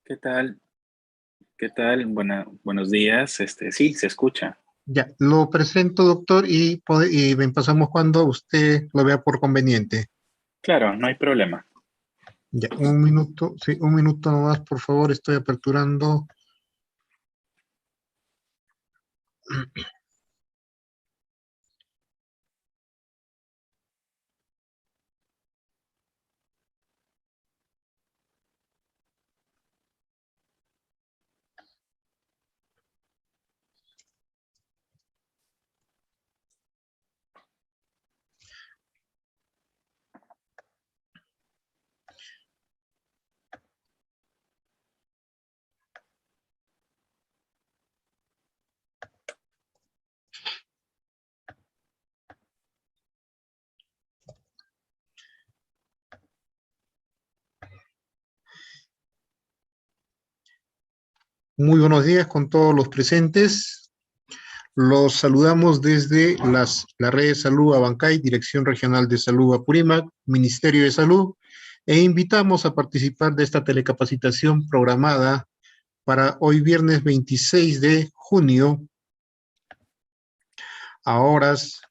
¿Qué tal? ¿Qué tal? Buenos días. Sí, se escucha. Ya, lo presento, doctor, y empezamos cuando usted lo vea por conveniente. Claro, no hay problema. Ya, un minuto, sí, un minuto nomás, por favor, estoy aperturando. Muy buenos días con todos los presentes. Los saludamos desde la red de salud Abancay, Dirección Regional de Salud Apurímac, Ministerio de Salud, e invitamos a participar de esta telecapacitación programada para hoy viernes 26 de junio a horas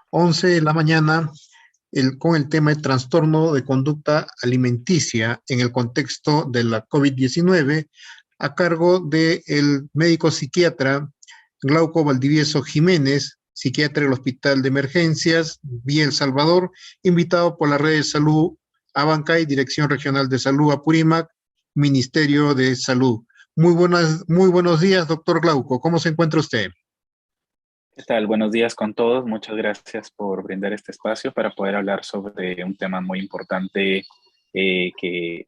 11 de la mañana con el tema de trastorno de conducta alimenticia en el contexto de la COVID-19 a cargo del médico psiquiatra Glauco Valdivieso Jiménez, psiquiatra del Hospital de Emergencias Vía El Salvador, invitado por la Red de Salud Abancay, Dirección Regional de Salud Apurímac, Ministerio de Salud. Muy buenos días, doctor Glauco. ¿Cómo se encuentra usted? ¿Qué tal? Buenos días con todos. Muchas gracias por brindar este espacio para poder hablar sobre un tema muy importante que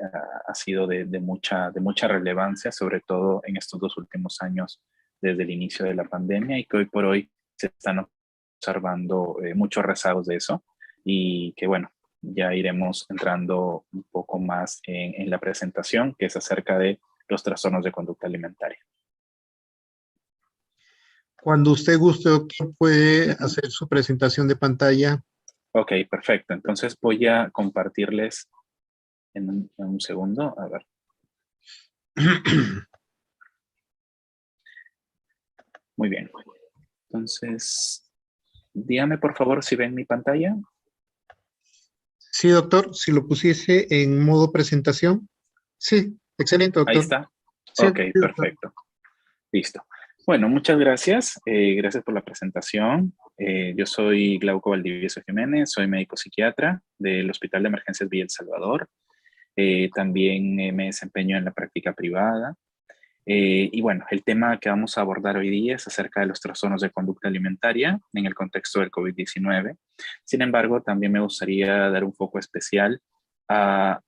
ha sido de mucha relevancia, sobre todo en estos dos últimos años desde el inicio de la pandemia y que hoy por hoy se están observando muchos rezagos de eso y que bueno, ya iremos entrando un poco más en la presentación que es acerca de los trastornos de conducta alimentaria. Cuando usted guste, doctor, puede hacer su presentación de pantalla. Ok, perfecto. Entonces voy a compartirles en un segundo. A ver, muy bien. Entonces, dígame por favor si ven mi pantalla. Sí, doctor, si lo pusiese en modo presentación. Sí, excelente, Ahí doctor. está. Sí, Ok, sí, doctor. perfecto. Listo. Bueno, muchas gracias. Gracias por la presentación. Yo soy Glauco Valdivieso Jiménez, soy médico psiquiatra del Hospital de Emergencias Villa El Salvador. También me desempeño en la práctica privada. Y bueno, el tema que vamos a abordar hoy día es acerca de los trastornos de conducta alimentaria en el contexto del COVID-19. Sin embargo, también me gustaría dar un foco especial a,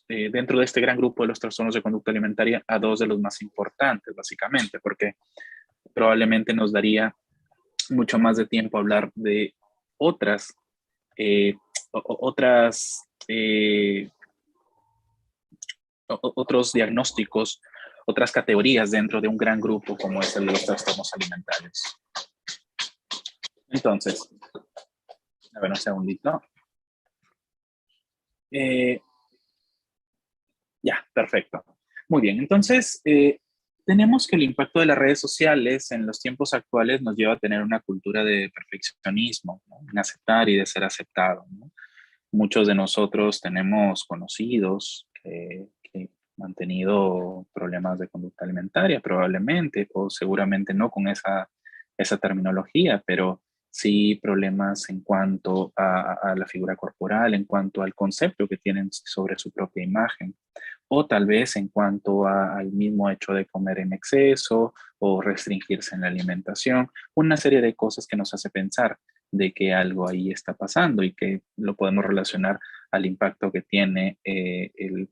dentro de este gran grupo de los trastornos de conducta alimentaria, a dos de los más importantes, básicamente, porque probablemente nos daría mucho más de tiempo hablar de otras, eh, otras otros diagnósticos, otras categorías dentro de un gran grupo como es el de los trastornos alimentarios. Entonces, a ver un segundito. Eh, ya, perfecto. Muy bien, entonces tenemos que el impacto de las redes sociales en los tiempos actuales nos lleva a tener una cultura de perfeccionismo, ¿no? En aceptar y de ser aceptado, ¿no? Muchos de nosotros tenemos conocidos que han tenido problemas de conducta alimentaria, probablemente, o seguramente no con esa terminología, pero sí problemas en cuanto a la figura corporal, en cuanto al concepto que tienen sobre su propia imagen, o tal vez en cuanto al mismo hecho de comer en exceso o restringirse en la alimentación, una serie de cosas que nos hace pensar de que algo ahí está pasando y que lo podemos relacionar al impacto que tiene eh, el,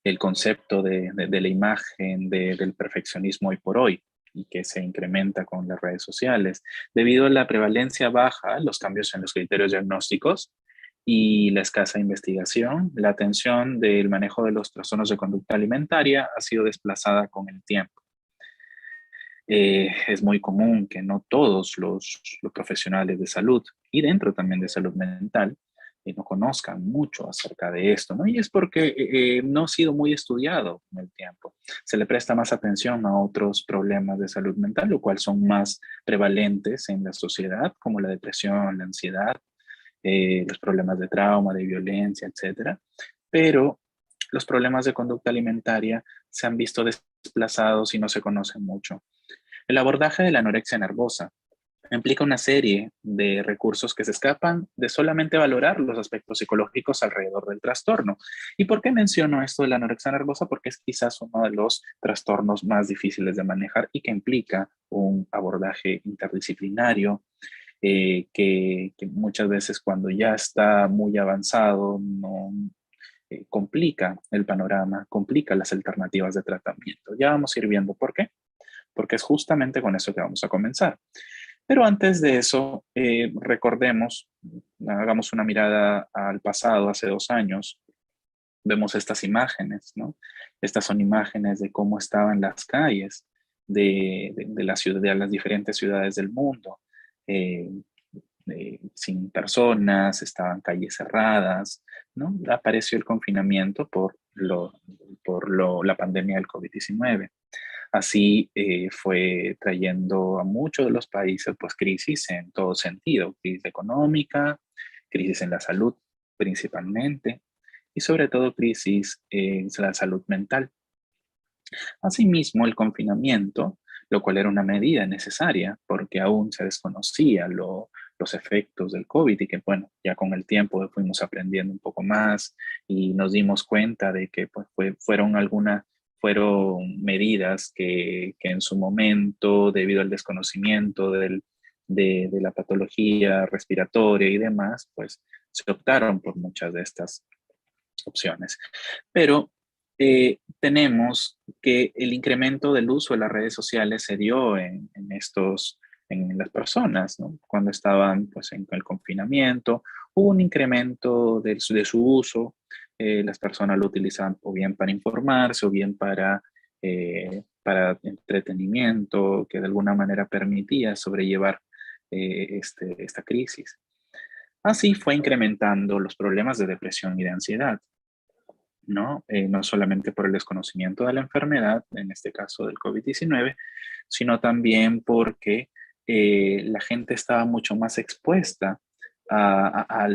el concepto de la imagen, del perfeccionismo hoy por hoy y que se incrementa con las redes sociales. Debido a la prevalencia baja, los cambios en los criterios diagnósticos y la escasa investigación, la atención del manejo de los trastornos de conducta alimentaria ha sido desplazada con el tiempo. Es muy común que no todos los profesionales de salud y dentro también de salud mental no conozcan mucho acerca de esto, ¿no? Y es porque no ha sido muy estudiado con el tiempo. Se le presta más atención a otros problemas de salud mental, lo cual son más prevalentes en la sociedad, como la depresión, la ansiedad, los problemas de trauma, de violencia, etcétera. Pero los problemas de conducta alimentaria se han visto desplazados y no se conocen mucho. El abordaje de la anorexia nervosa implica una serie de recursos que se escapan de solamente valorar los aspectos psicológicos alrededor del trastorno. ¿Y por qué menciono esto de la anorexia nervosa? Porque es quizás uno de los trastornos más difíciles de manejar y que implica un abordaje interdisciplinario que muchas veces cuando ya está muy avanzado no complica el panorama, complica las alternativas de tratamiento. Ya vamos a ir viendo por qué, porque es justamente con eso que vamos a comenzar. Pero antes de eso, recordemos, hagamos una mirada al pasado, hace 2 años, vemos estas imágenes, ¿no? Estas son imágenes de cómo estaban las calles de la ciudad, de las diferentes ciudades del mundo, eh, sin personas, estaban calles cerradas, ¿no? Apareció el confinamiento la pandemia del COVID-19. Así fue trayendo a muchos de los países pues crisis en todo sentido, crisis económica, crisis en la salud principalmente y sobre todo crisis en la salud mental. Asimismo, el confinamiento, lo cual era una medida necesaria porque aún se desconocía los efectos del COVID y que, bueno, ya con el tiempo fuimos aprendiendo un poco más y nos dimos cuenta de que pues, fueron medidas que en su momento, debido al desconocimiento de la patología respiratoria y demás, pues se optaron por muchas de estas opciones. Pero tenemos que el incremento del uso de las redes sociales se dio en las personas, ¿no? Cuando estaban pues, en el confinamiento, hubo un incremento de su uso. Las personas lo utilizaban o bien para informarse o bien para entretenimiento, que de alguna manera permitía sobrellevar esta crisis. Así fue incrementando los problemas de depresión y de ansiedad. ¿No? No solamente por el desconocimiento de la enfermedad, en este caso del COVID-19, sino también porque la gente estaba mucho más expuesta a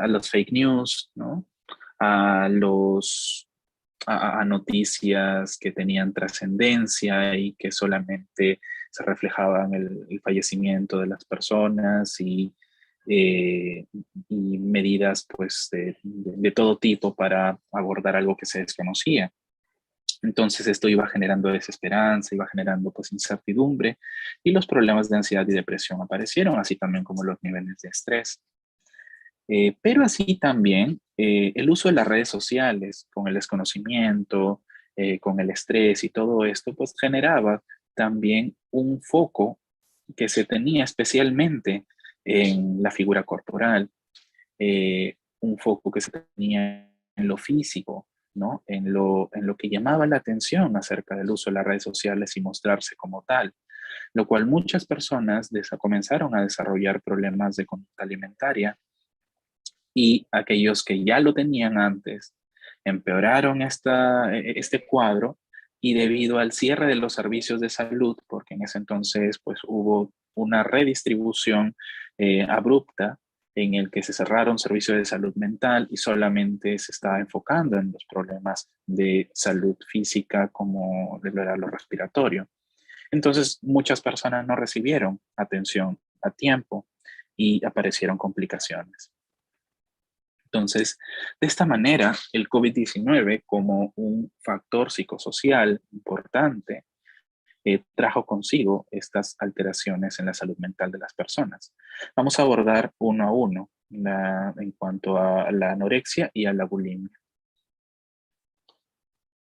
los fake news, ¿no? A, los, a noticias que tenían trascendencia y que solamente se reflejaban el fallecimiento de las personas eh, y medidas pues de todo tipo para abordar algo que se desconocía. Entonces esto iba generando desesperanza, iba generando pues incertidumbre y los problemas de ansiedad y depresión aparecieron, así también como los niveles de estrés. Pero así también el uso de las redes sociales con el desconocimiento, con el estrés y todo esto, pues generaba también un foco que se tenía especialmente en la figura corporal, un foco que se tenía en lo físico, ¿no? En lo que llamaba la atención acerca del uso de las redes sociales y mostrarse como tal, lo cual muchas personas comenzaron a desarrollar problemas de conducta alimentaria y aquellos que ya lo tenían antes empeoraron este cuadro y debido al cierre de los servicios de salud, porque en ese entonces pues hubo una redistribución abrupta en el que se cerraron servicios de salud mental y solamente se estaba enfocando en los problemas de salud física como era lo respiratorio. Entonces muchas personas no recibieron atención a tiempo y aparecieron complicaciones. Entonces, de esta manera, el COVID-19 como un factor psicosocial importante trajo consigo estas alteraciones en la salud mental de las personas. Vamos a abordar uno a uno en cuanto a la anorexia y a la bulimia.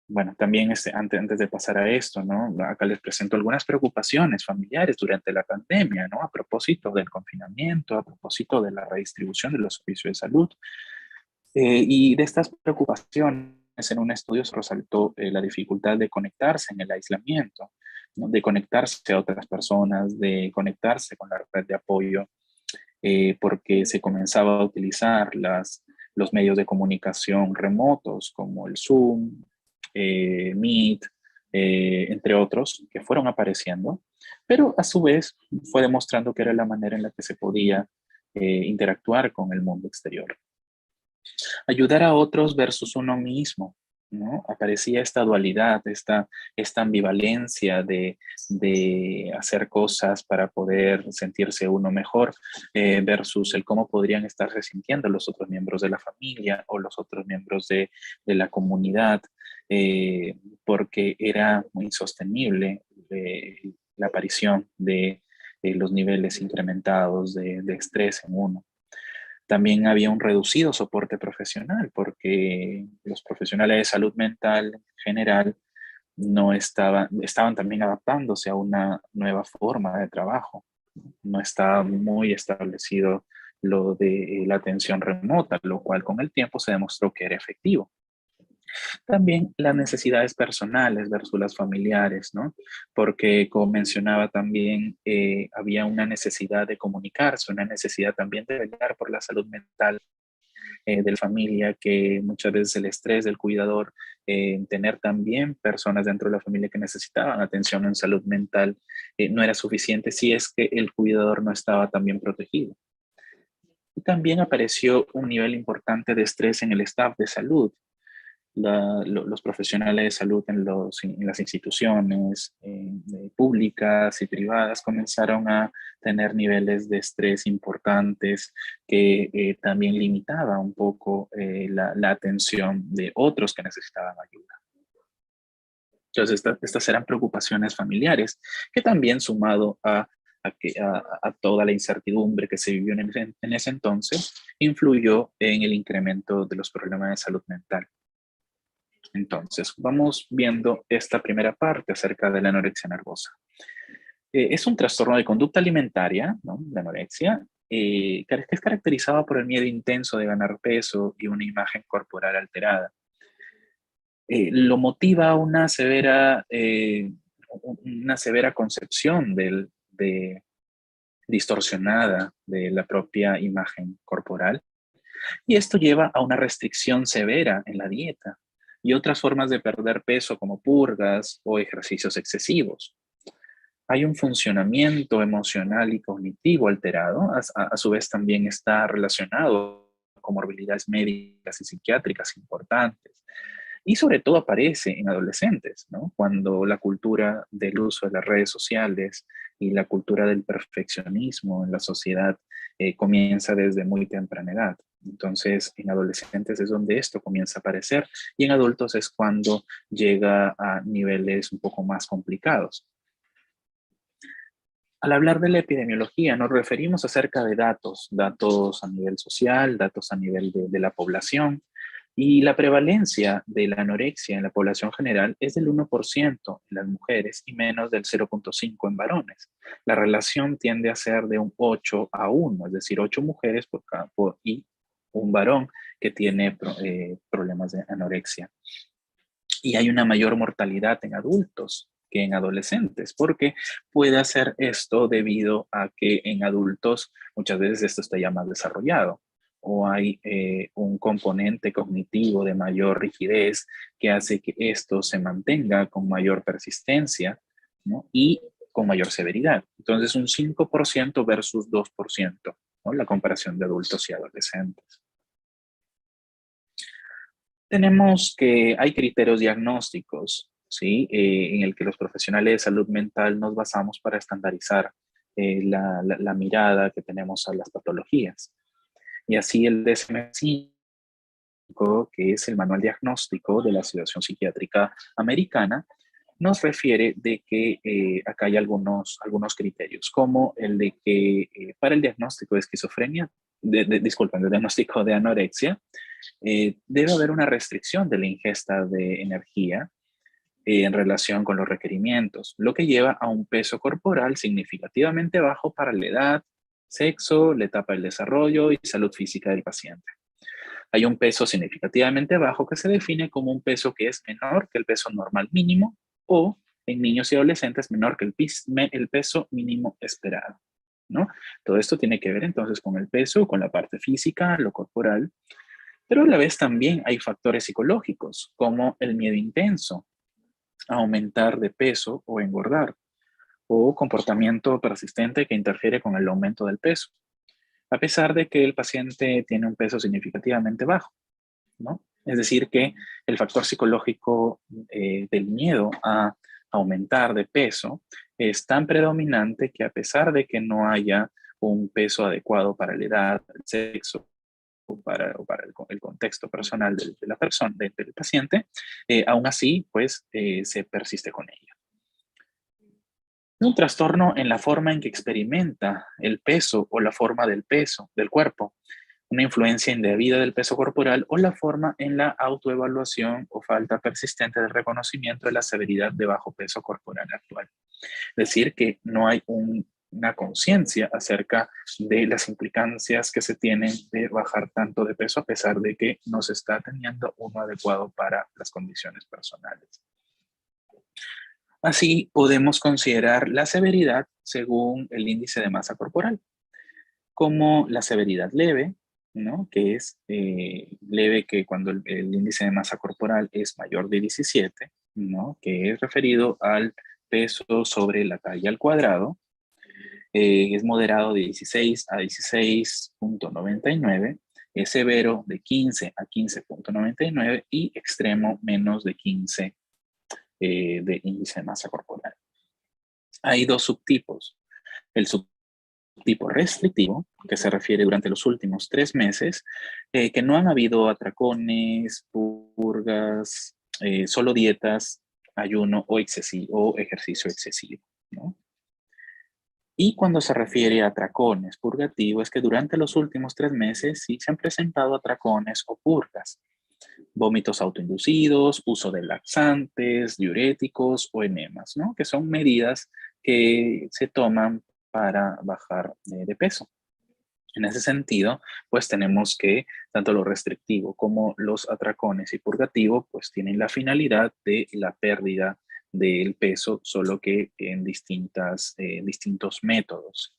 Bueno, también antes de pasar a esto, ¿no? Acá les presento algunas preocupaciones familiares durante la pandemia, ¿no? A propósito del confinamiento, a propósito de la redistribución de los servicios de salud. Y de estas preocupaciones, en un estudio se resaltó la dificultad de conectarse en el aislamiento, ¿no? De conectarse a otras personas, de conectarse con la red de apoyo. porque se comenzaba a utilizar los medios de comunicación remotos como el Zoom, Meet, entre otros, que fueron apareciendo, pero a su vez fue demostrando que era la manera en la que se podía interactuar con el mundo exterior. Ayudar a otros versus uno mismo, ¿no? Aparecía esta dualidad, esta ambivalencia de hacer cosas para poder sentirse uno mejor versus el cómo podrían estarse sintiendo los otros miembros de la familia o los otros miembros de la comunidad, porque era muy insostenible la aparición de los niveles incrementados de estrés en uno. También había un reducido soporte profesional porque los profesionales de salud mental en general no estaban también adaptándose a una nueva forma de trabajo. No estaba muy establecido lo de la atención remota, lo cual con el tiempo se demostró que era efectivo. También las necesidades personales versus las familiares, ¿no? Porque como mencionaba también, había una necesidad de comunicarse, una necesidad también de velar por la salud mental de la familia, que muchas veces el estrés del cuidador, tener también personas dentro de la familia que necesitaban atención en salud mental, no era suficiente si es que el cuidador no estaba también protegido. Y también apareció un nivel importante de estrés en el staff de salud. Los profesionales de salud en las instituciones públicas y privadas comenzaron a tener niveles de estrés importantes que también limitaba un poco la atención de otros que necesitaban ayuda. Entonces, estas eran preocupaciones familiares que también sumado a toda la incertidumbre que se vivió en ese entonces, influyó en el incremento de los problemas de salud mental. Entonces, vamos viendo esta primera parte acerca de la anorexia nervosa. Es un trastorno de conducta alimentaria, ¿no? La anorexia, que es caracterizado por el miedo intenso de ganar peso y una imagen corporal alterada. Lo motiva una severa concepción distorsionada de la propia imagen corporal. Y esto lleva a una restricción severa en la dieta y otras formas de perder peso como purgas o ejercicios excesivos. Hay un funcionamiento emocional y cognitivo alterado, a su vez también está relacionado con comorbilidades médicas y psiquiátricas importantes. Y sobre todo aparece en adolescentes, ¿no? Cuando la cultura del uso de las redes sociales y la cultura del perfeccionismo en la sociedad comienza desde muy temprana edad. Entonces, en adolescentes es donde esto comienza a aparecer y en adultos es cuando llega a niveles un poco más complicados. Al hablar de la epidemiología, nos referimos acerca de datos a nivel social, datos a nivel de la población, y la prevalencia de la anorexia en la población general es del 1% en las mujeres y menos del 0,5% en varones. La relación tiende a ser de un 8-1, es decir, 8 mujeres y un varón que tiene problemas de anorexia. Y hay una mayor mortalidad en adultos que en adolescentes, porque puede hacer esto debido a que en adultos muchas veces esto está ya más desarrollado o hay un componente cognitivo de mayor rigidez que hace que esto se mantenga con mayor persistencia, ¿no? Y con mayor severidad. Entonces, un 5% versus 2%, ¿no? La comparación de adultos y adolescentes. Tenemos que hay criterios diagnósticos, ¿sí? En el que los profesionales de salud mental nos basamos para estandarizar la mirada que tenemos a las patologías. Y así el DSM-5, que es el Manual Diagnóstico de la Asociación Psiquiátrica Americana, nos refiere de que acá hay algunos criterios, como el de que para el diagnóstico de esquizofrenia, disculpen, el diagnóstico de anorexia, debe haber una restricción de la ingesta de energía en relación con los requerimientos, lo que lleva a un peso corporal significativamente bajo para la edad, sexo, la etapa del desarrollo y salud física del paciente. Hay un peso significativamente bajo que se define como un peso que es menor que el peso normal mínimo o en niños y adolescentes menor que el peso mínimo esperado. ¿no? Todo esto tiene que ver entonces con el peso, con la parte física, lo corporal, pero a la vez también hay factores psicológicos, como el miedo intenso, aumentar de peso o engordar, o comportamiento persistente que interfiere con el aumento del peso, a pesar de que el paciente tiene un peso significativamente bajo, ¿no? Es decir, que el factor psicológico del miedo a aumentar de peso es tan predominante que a pesar de que no haya un peso adecuado para la edad, el sexo o para el contexto personal de la persona, del paciente, aún así, pues se persiste con ello. Un trastorno en la forma en que experimenta el peso o la forma del peso del cuerpo, una influencia indebida del peso corporal o la forma en la autoevaluación o falta persistente de reconocimiento de la severidad de bajo peso corporal actual. Es decir, que no hay una conciencia acerca de las implicancias que se tienen de bajar tanto de peso a pesar de que no se está teniendo uno adecuado para las condiciones personales. Así podemos considerar la severidad según el índice de masa corporal, como la severidad leve, ¿no? Que es leve que cuando el índice de masa corporal es mayor de 17, ¿no? Que es referido al peso sobre la talla al cuadrado, es moderado de 16 a 16,99, es severo de 15 a 15,99 y extremo menos de 15 de índice de masa corporal. Hay dos subtipos. El subtipo restrictivo, que se refiere durante los últimos 3 meses, que no han habido atracones, purgas, solo dietas, ayuno o ejercicio excesivo, ¿no? Y cuando se refiere a atracones, purgativo, es que durante los últimos 3 meses sí se han presentado atracones o purgas, vómitos autoinducidos, uso de laxantes, diuréticos o enemas, ¿no? Que son medidas que se toman para bajar de peso. En ese sentido, pues tenemos que tanto lo restrictivo como los atracones y purgativo, pues tienen la finalidad de la pérdida del peso, solo que en distintos métodos.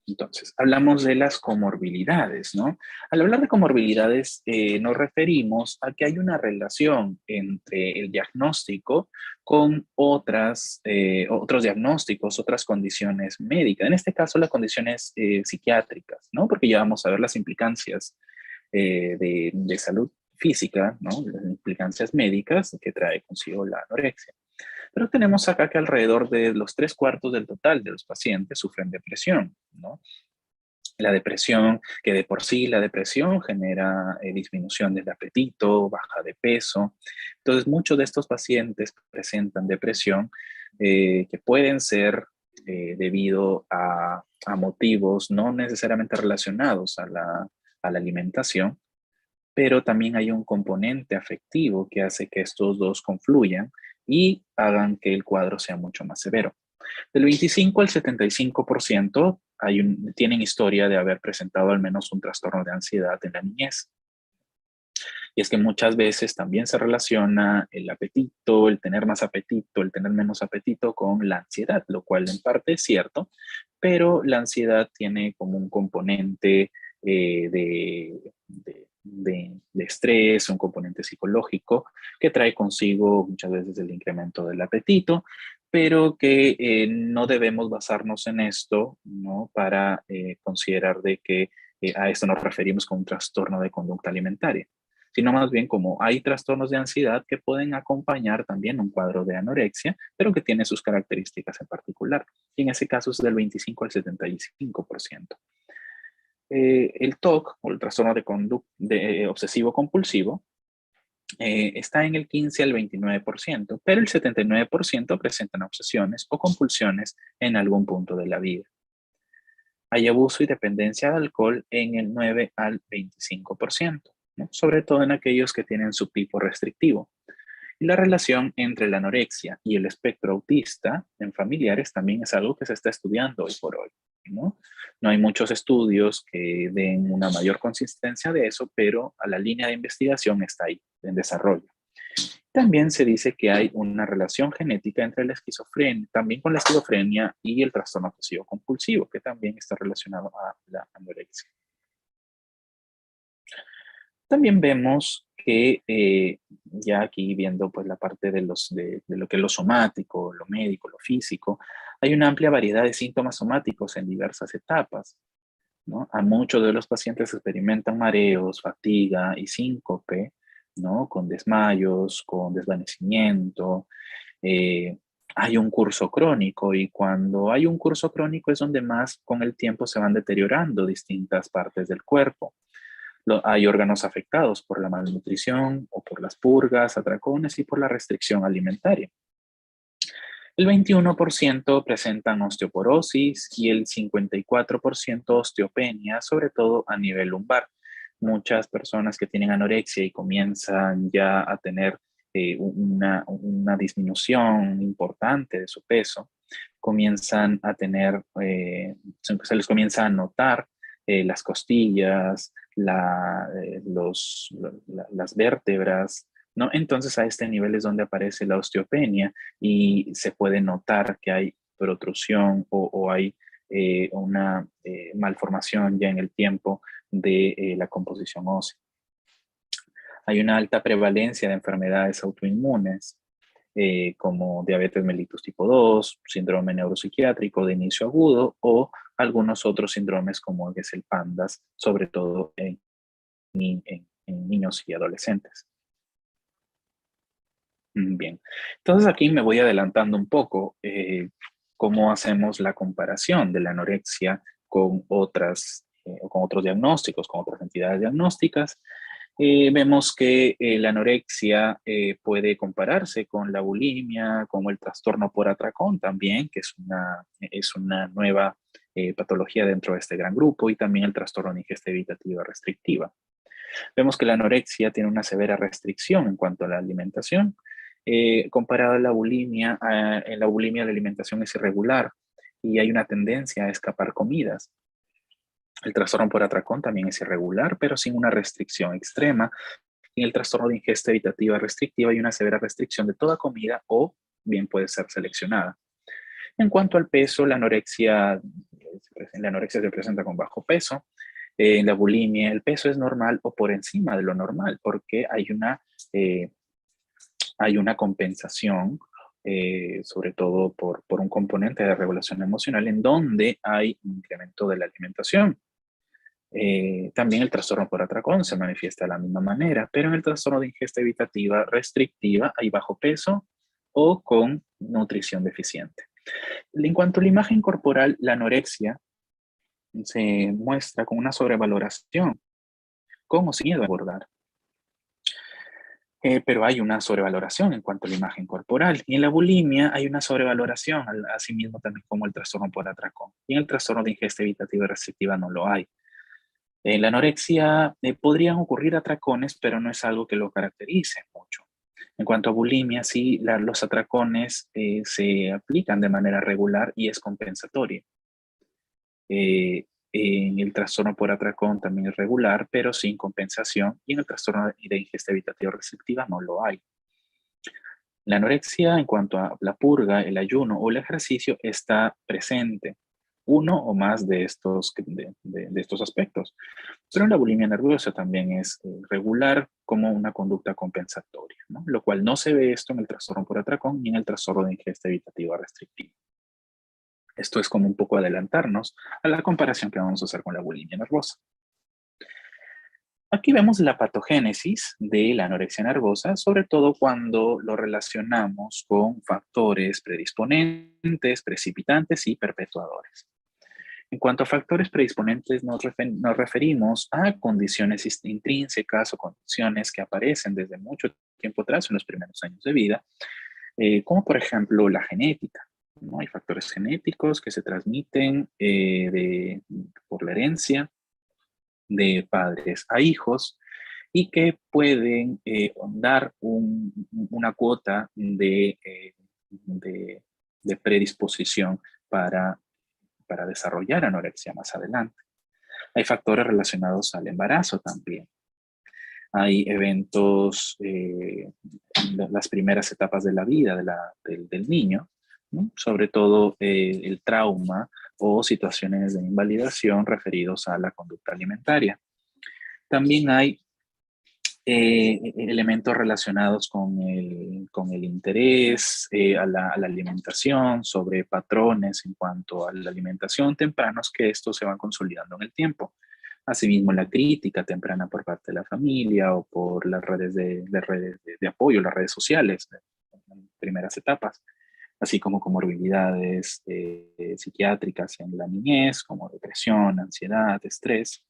Entonces, hablamos de las comorbilidades, ¿no? Al hablar de comorbilidades, nos referimos a que hay una relación entre el diagnóstico con otros diagnósticos, otras condiciones médicas. En este caso, las condiciones psiquiátricas, ¿no? Porque ya vamos a ver las implicancias de salud física, ¿no? Las implicancias médicas que trae consigo la anorexia. Pero tenemos acá que alrededor de los 3/4 del total de los pacientes sufren depresión, ¿no? La depresión, que de por sí la depresión genera disminución del apetito, baja de peso. Entonces, muchos de estos pacientes presentan depresión que pueden ser debido a motivos no necesariamente relacionados a la alimentación, pero también hay un componente afectivo que hace que estos dos confluyan y hagan que el cuadro sea mucho más severo. Del 25 al 75% tienen historia de haber presentado al menos un trastorno de ansiedad en la niñez. Y es que muchas veces también se relaciona el apetito, el tener más apetito, el tener menos apetito con la ansiedad, lo cual en parte es cierto, pero la ansiedad tiene como un componente de estrés, un componente psicológico que trae consigo muchas veces el incremento del apetito, pero que no debemos basarnos en esto, ¿no? Para considerar de que a esto nos referimos con un trastorno de conducta alimentaria, sino más bien como hay trastornos de ansiedad que pueden acompañar también un cuadro de anorexia, pero que tiene sus características en particular. Y en ese caso es del 25 al 75%. El TOC, o el trastorno de conducta obsesivo compulsivo, está en el 15 al 29%, pero el 79% presentan obsesiones o compulsiones en algún punto de la vida. Hay abuso y dependencia de alcohol en el 9 al 25%, ¿no? Sobre todo en aquellos que tienen subtipo restrictivo. Y la relación entre la anorexia y el espectro autista en familiares también es algo que se está estudiando hoy por hoy, ¿no? No hay muchos estudios que den una mayor consistencia de eso, pero a la línea de investigación está ahí, en desarrollo. También se dice que hay una relación genética entre la esquizofrenia, también con la esquizofrenia y el trastorno obsesivo compulsivo, que también está relacionado a la anorexia. También vemos que ya aquí viendo pues la parte de lo que es lo somático, lo médico, lo físico, hay una amplia variedad de síntomas somáticos en diversas etapas, ¿no? A muchos de los pacientes experimentan mareos, fatiga y síncope, ¿no? Con desmayos, con desvanecimiento. eh, Hay un curso crónico y cuando hay un curso crónico es donde más con el tiempo se van deteriorando distintas partes del cuerpo. Hay órganos afectados por la malnutrición o por las purgas, atracones y por la restricción alimentaria. El 21% presentan osteoporosis y el 54% osteopenia, sobre todo a nivel lumbar. Muchas personas que tienen anorexia y comienzan ya a tener una disminución importante de su peso, comienzan a tener, se les comienza a notar las costillas, las vértebras, ¿no? Entonces a este nivel es donde aparece la osteopenia y se puede notar que hay protrusión o hay una malformación ya en el tiempo de la composición ósea. Hay una alta prevalencia de enfermedades autoinmunes, como diabetes mellitus tipo 2, síndrome neuropsiquiátrico de inicio agudo o algunos otros síndromes como es el PANDAS, sobre todo en niños y adolescentes. Bien, entonces aquí me voy adelantando un poco cómo hacemos la comparación de la anorexia con con otros diagnósticos, con otras entidades diagnósticas. Vemos que la anorexia puede compararse con la bulimia, con el trastorno por atracón también, que es una nueva patología dentro de este gran grupo, y también el trastorno de ingesta evitativa restrictiva. Vemos que la anorexia tiene una severa restricción en cuanto a la alimentación. Comparado a la bulimia, en la bulimia la alimentación es irregular y hay una tendencia a escapar comidas. El trastorno por atracón también es irregular, pero sin una restricción extrema. En el trastorno de ingesta evitativa restrictiva hay una severa restricción de toda comida o bien puede ser seleccionada. En cuanto al peso, la anorexia se presenta con bajo peso. En la bulimia, el peso es normal o por encima de lo normal, porque hay una compensación, sobre todo por un componente de regulación emocional, en donde hay un incremento de la alimentación. También el trastorno por atracón se manifiesta de la misma manera, pero en el trastorno de ingesta evitativa restrictiva hay bajo peso o con nutrición deficiente. En cuanto a la imagen corporal, la anorexia se muestra con una sobrevaloración, con o sin miedo a engordar. Pero hay una sobrevaloración en cuanto a la imagen corporal. Y en la bulimia hay una sobrevaloración, asimismo también como el trastorno por atracón. Y en el trastorno de ingesta evitativa y restrictiva no lo hay. En la anorexia podrían ocurrir atracones, pero no es algo que lo caracterice mucho. En cuanto a bulimia, sí, los atracones se aplican de manera regular y es compensatoria. En el trastorno por atracón también es regular, pero sin compensación, y en el trastorno de ingesta evitativa restrictiva no lo hay. La anorexia, en cuanto a la purga, el ayuno o el ejercicio, está presente uno o más de estos aspectos. Pero la bulimia nerviosa también es regular como una conducta compensatoria, ¿no? Lo cual no se ve esto en el trastorno por atracón ni en el trastorno de ingesta evitativa restrictiva. Esto es como un poco adelantarnos a la comparación que vamos a hacer con la bulimia nervosa. Aquí vemos la patogénesis de la anorexia nervosa, sobre todo cuando lo relacionamos con factores predisponentes, precipitantes y perpetuadores. En cuanto a factores predisponentes, nos referimos a condiciones intrínsecas o condiciones que aparecen desde mucho tiempo atrás, en los primeros años de vida, como por ejemplo la genética, ¿no? Hay factores genéticos que se transmiten por la herencia de padres a hijos y que pueden dar una cuota de predisposición para desarrollar anorexia más adelante. Hay factores relacionados al embarazo también. Hay eventos, las primeras etapas de la vida del niño, ¿no? Sobre todo el trauma o situaciones de invalidación referidos a la conducta alimentaria. También hay elementos relacionados con el interés a la alimentación, sobre patrones en cuanto a la alimentación tempranos, que estos se van consolidando en el tiempo. Asimismo, la crítica temprana por parte de la familia o por las redes de apoyo, las redes sociales, en primeras etapas, así como comorbilidades psiquiátricas en la niñez, como depresión, ansiedad, estrés.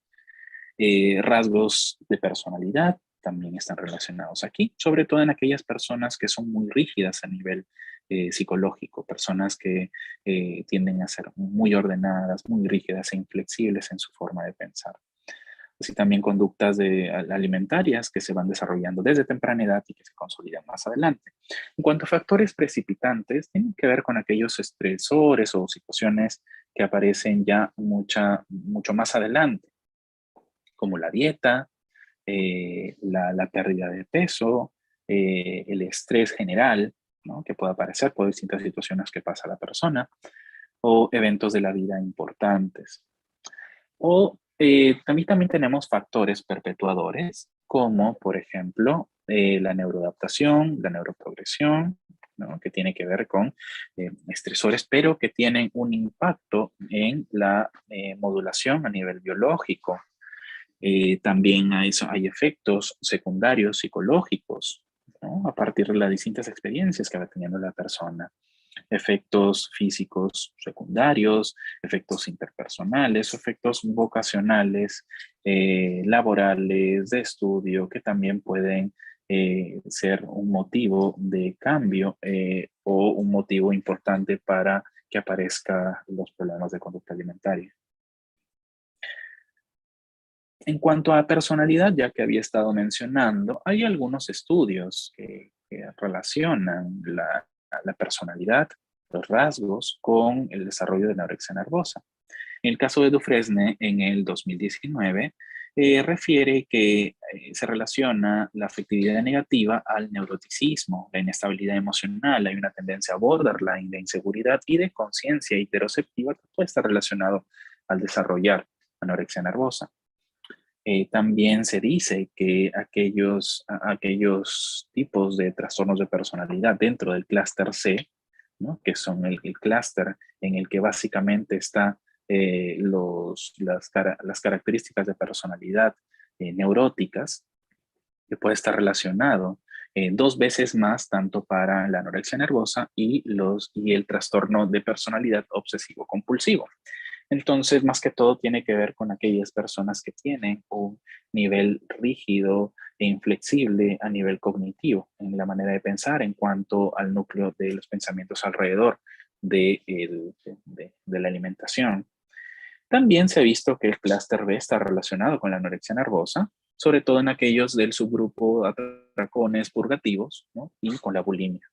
Rasgos de personalidad también están relacionados aquí, sobre todo en aquellas personas que son muy rígidas a nivel psicológico, personas que tienden a ser muy ordenadas, muy rígidas e inflexibles en su forma de pensar. Así también conductas alimentarias que se van desarrollando desde temprana edad y que se consolidan más adelante. En cuanto a factores precipitantes, tienen que ver con aquellos estresores o situaciones que aparecen ya mucho más adelante, como la dieta, la pérdida de peso, el estrés general, ¿no? Que puede aparecer por distintas situaciones que pasa la persona, o eventos de la vida importantes. O también tenemos factores perpetuadores, como por ejemplo la neuroadaptación, la neuroprogresión, ¿no? Que tiene que ver con estresores, pero que tienen un impacto en la modulación a nivel biológico. También hay efectos secundarios psicológicos, ¿no? A partir de las distintas experiencias que va teniendo la persona. Efectos físicos secundarios, efectos interpersonales, efectos vocacionales, laborales, de estudio, que también pueden ser un motivo de cambio o un motivo importante para que aparezcan los problemas de conducta alimentaria. En cuanto a personalidad, ya que había estado mencionando, hay algunos estudios que relacionan la personalidad, los rasgos, con el desarrollo de la anorexia nervosa. En el caso de Dufresne, en el 2019, refiere que se relaciona la afectividad negativa al neuroticismo, la inestabilidad emocional, hay una tendencia a borderline de inseguridad y de conciencia interoceptiva que puede estar relacionado al desarrollar anorexia nervosa. También se dice que aquellos tipos de trastornos de personalidad dentro del clúster C, ¿no? Que son el clúster en el que básicamente está las características de personalidad neuróticas, que puede estar relacionado dos veces más tanto para la anorexia nervosa y el trastorno de personalidad obsesivo-compulsivo. Entonces, más que todo tiene que ver con aquellas personas que tienen un nivel rígido e inflexible a nivel cognitivo, en la manera de pensar en cuanto al núcleo de los pensamientos alrededor de la alimentación. También se ha visto que el clúster B está relacionado con la anorexia nervosa, sobre todo en aquellos del subgrupo atracones purgativos, ¿no? Y con la bulimia.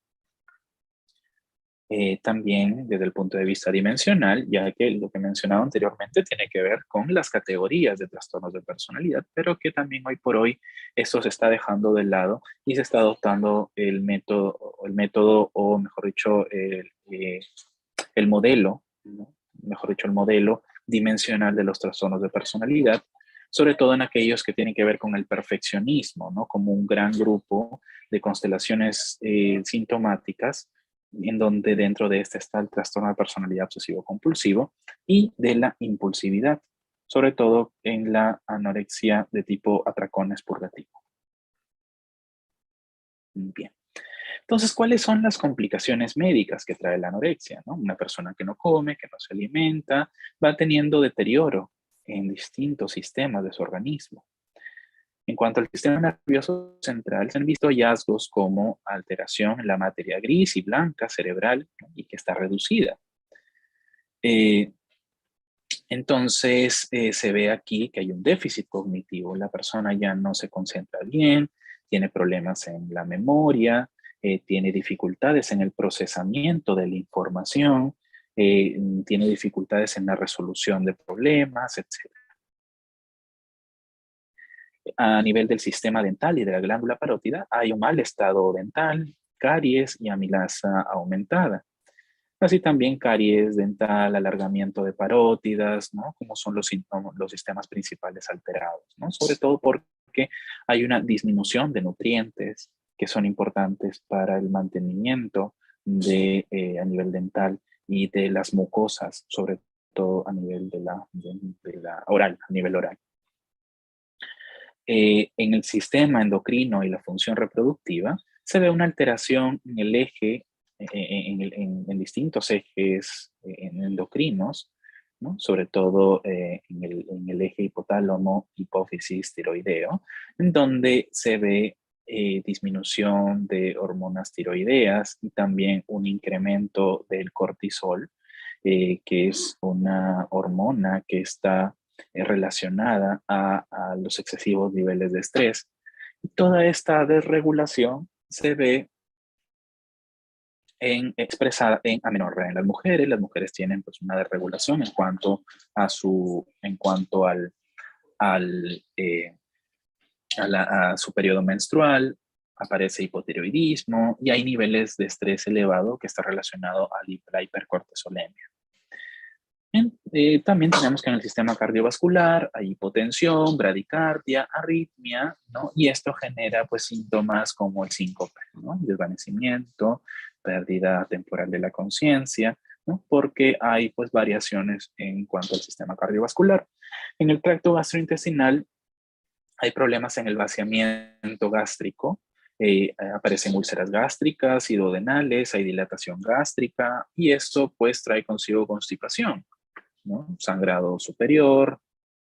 También desde el punto de vista dimensional, ya que lo que he mencionado anteriormente tiene que ver con las categorías de trastornos de personalidad, pero que también hoy por hoy esto se está dejando de lado y se está adoptando el método o mejor dicho, el modelo, ¿no? Mejor dicho, el modelo dimensional de los trastornos de personalidad, sobre todo en aquellos que tienen que ver con el perfeccionismo, ¿no? Como un gran grupo de constelaciones sintomáticas en donde dentro de este está el trastorno de personalidad obsesivo-compulsivo y de la impulsividad, sobre todo en la anorexia de tipo atracones purgativo. Bien. Entonces, ¿cuáles son las complicaciones médicas que trae la anorexia, ¿no? Una persona que no come, que no se alimenta, va teniendo deterioro en distintos sistemas de su organismo. En cuanto al sistema nervioso central, se han visto hallazgos como alteración en la materia gris y blanca cerebral, ¿no? Y que está reducida. Entonces, se ve aquí que hay un déficit cognitivo. La persona ya no se concentra bien, tiene problemas en la memoria, tiene dificultades en el procesamiento de la información, tiene dificultades en la resolución de problemas, etc. A nivel del sistema dental y de la glándula parótida, hay un mal estado dental, caries y amilasa aumentada. Así también caries dental, alargamiento de parótidas, ¿no? Como son los síntomas, los sistemas principales alterados, ¿no? Sobre todo porque hay una disminución de nutrientes que son importantes para el mantenimiento a nivel dental y de las mucosas, sobre todo a nivel de la oral, a nivel oral. En el sistema endocrino y la función reproductiva, se ve una alteración en el eje, en distintos ejes endocrinos, ¿no? Sobre todo en el eje hipotálamo, hipófisis, tiroideo, en donde se ve disminución de hormonas tiroideas y también un incremento del cortisol, que es una hormona que está relacionada a los excesivos niveles de estrés. Y toda esta desregulación se ve expresada en amenorrea en las mujeres. Las mujeres tienen pues una desregulación en cuanto al, a su periodo menstrual, aparece hipotiroidismo y hay niveles de estrés elevado que está relacionado a la hipercortisolemia. También tenemos que en el sistema cardiovascular hay hipotensión, bradicardia, arritmia, ¿no? Y esto genera pues síntomas como el síncope, ¿no? Desvanecimiento, pérdida temporal de la conciencia, ¿no? Porque hay pues variaciones en cuanto al sistema cardiovascular. En el tracto gastrointestinal hay problemas en el vaciamiento gástrico, aparecen úlceras gástricas, duodenales, hay dilatación gástrica y esto pues trae consigo constipación, ¿no? Sangrado superior,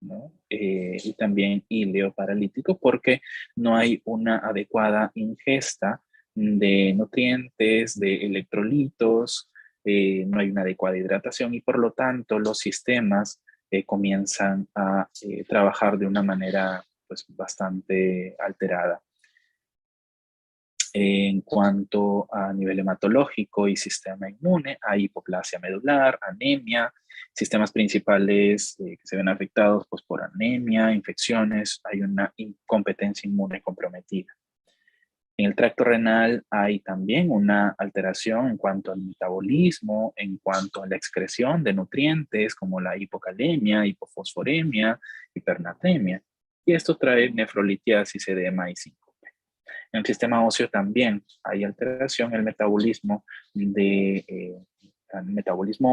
¿no? Y también íleo paralítico porque no hay una adecuada ingesta de nutrientes, de electrolitos, no hay una adecuada hidratación y por lo tanto los sistemas comienzan a trabajar de una manera pues bastante alterada. En cuanto a nivel hematológico y sistema inmune, hay hipoplasia medular, anemia, sistemas principales que se ven afectados pues, por anemia, infecciones, hay una incompetencia inmune comprometida. En el tracto renal hay también una alteración en cuanto al metabolismo, en cuanto a la excreción de nutrientes como la hipocalemia, hipofosforemia, hipernatremia. Y esto trae nefrolitiasis, edema y síncope. En el sistema óseo también hay alteración en el metabolismo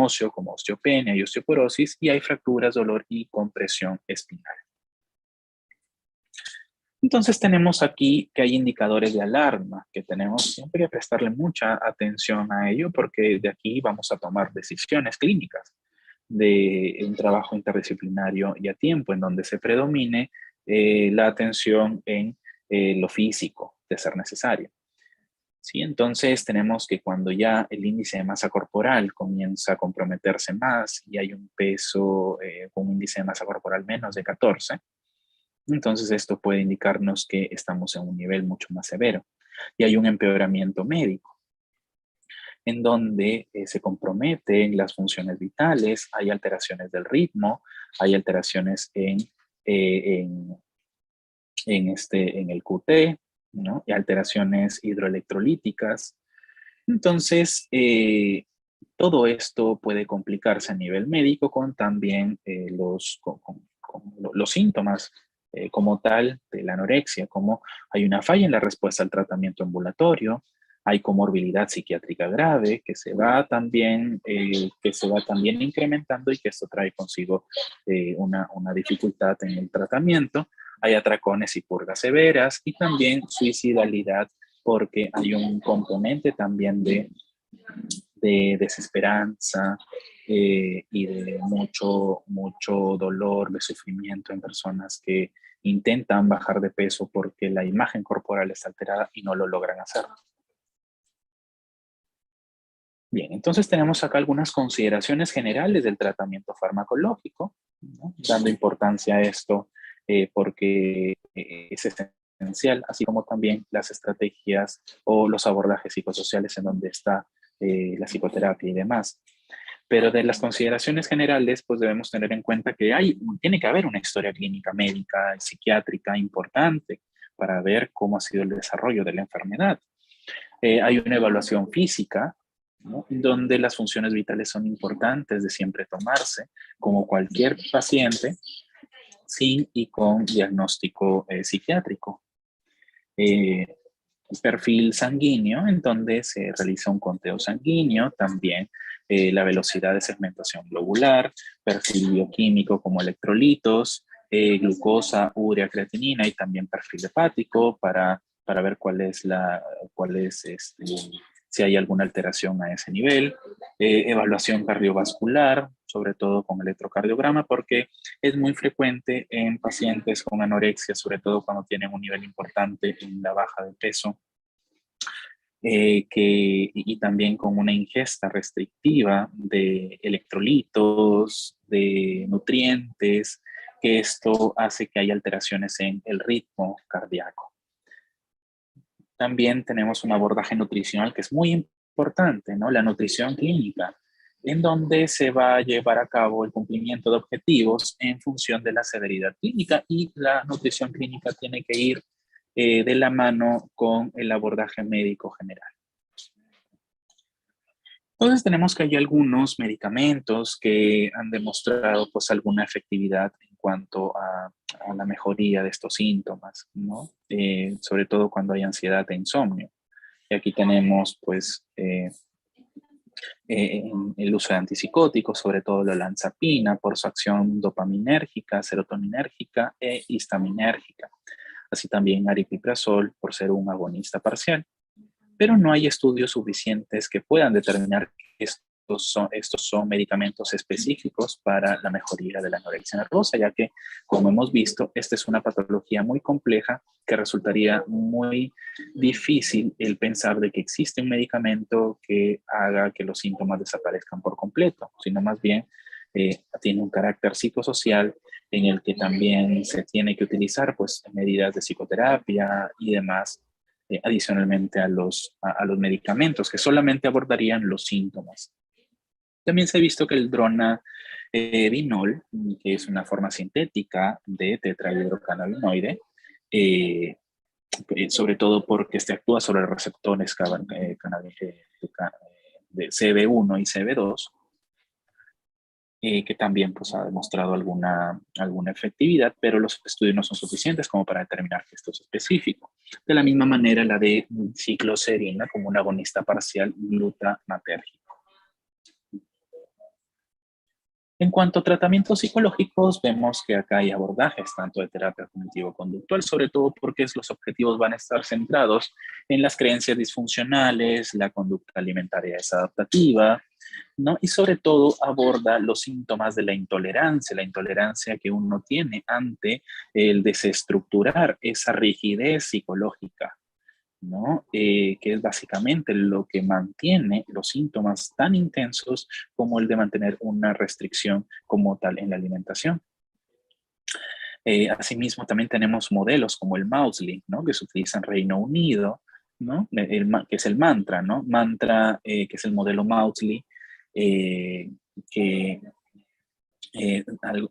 óseo como osteopenia y osteoporosis y hay fracturas, dolor y compresión espinal. Entonces tenemos aquí que hay indicadores de alarma que tenemos siempre que prestarle mucha atención a ello porque de aquí vamos a tomar decisiones clínicas de un trabajo interdisciplinario y a tiempo en donde se predomine la atención en lo físico de ser necesario. ¿Sí? Entonces tenemos que cuando ya el índice de masa corporal comienza a comprometerse más y hay un peso con un índice de masa corporal menos de 14, entonces esto puede indicarnos que estamos en un nivel mucho más severo y hay un empeoramiento médico en donde se comprometen las funciones vitales, hay alteraciones del ritmo, hay alteraciones en el QT, ¿no? Y alteraciones hidroelectrolíticas. Entonces, todo esto puede complicarse a nivel médico con también los síntomas como tal de la anorexia, como hay una falla en la respuesta al tratamiento ambulatorio, hay comorbilidad psiquiátrica grave que se va también incrementando y que esto trae consigo una dificultad en el tratamiento. Hay atracones y purgas severas y también suicidalidad porque hay un componente también de desesperanza y de mucho dolor, de sufrimiento en personas que intentan bajar de peso porque la imagen corporal está alterada y no lo logran hacer. Bien, entonces tenemos acá algunas consideraciones generales del tratamiento farmacológico, ¿no? Dando importancia a esto porque es esencial, así como también las estrategias o los abordajes psicosociales en donde está la psicoterapia y demás. Pero de las consideraciones generales, pues debemos tener en cuenta que tiene que haber una historia clínica, médica y psiquiátrica importante para ver cómo ha sido el desarrollo de la enfermedad. Hay una evaluación física, ¿no?, donde las funciones vitales son importantes de siempre tomarse, como cualquier paciente, sin y con diagnóstico psiquiátrico. Eh, Perfil sanguíneo, en donde se realiza un conteo sanguíneo, también la velocidad de segmentación globular, perfil bioquímico como electrolitos, glucosa, urea, creatinina, y también perfil hepático para ver si hay alguna alteración a ese nivel. Evaluación cardiovascular, sobre todo con electrocardiograma, porque es muy frecuente en pacientes con anorexia, sobre todo cuando tienen un nivel importante en la baja de peso, y también con una ingesta restrictiva de electrolitos, de nutrientes, que esto hace que haya alteraciones en el ritmo cardíaco. También tenemos un abordaje nutricional que es muy importante, ¿no? La nutrición clínica, en donde se va a llevar a cabo el cumplimiento de objetivos en función de la severidad clínica, y la nutrición clínica tiene que ir de la mano con el abordaje médico general. Entonces tenemos que hay algunos medicamentos que han demostrado pues alguna efectividad en cuanto a la mejoría de estos síntomas, ¿no? Sobre todo cuando hay ansiedad e insomnio. Y aquí tenemos pues el uso de antipsicóticos, sobre todo la olanzapina, por su acción dopaminérgica, serotoninérgica e histaminérgica. Así también aripiprazol, por ser un agonista parcial. Pero no hay estudios suficientes que puedan determinar que estos son medicamentos específicos para la mejoría de la anorexia nervosa, ya que, como hemos visto, esta es una patología muy compleja que resultaría muy difícil el pensar de que existe un medicamento que haga que los síntomas desaparezcan por completo, sino más bien tiene un carácter psicosocial en el que también se tiene que utilizar pues medidas de psicoterapia y demás, adicionalmente a los medicamentos que solamente abordarían los síntomas. También se ha visto que el dronabinol, que es una forma sintética de tetrahidrocannabinoide, sobre todo porque actúa sobre receptores de CB1 y CB2, que también pues, ha demostrado alguna efectividad, pero los estudios no son suficientes como para determinar que esto es específico. De la misma manera, la de cicloserina como un agonista parcial glutamatérgico. En cuanto a tratamientos psicológicos, vemos que acá hay abordajes tanto de terapia cognitivo-conductual, sobre todo porque los objetivos van a estar centrados en las creencias disfuncionales, la conducta alimentaria desadaptativa, ¿no? Y sobre todo aborda los síntomas de la intolerancia que uno tiene ante el desestructurar esa rigidez psicológica, ¿no? Que es básicamente lo que mantiene los síntomas tan intensos como el de mantener una restricción como tal en la alimentación. Asimismo, también tenemos modelos como el Maudsley, ¿no?, que se utiliza en Reino Unido, ¿no?, que es el mantra, ¿no? Mantra, que es el modelo Maudsley, que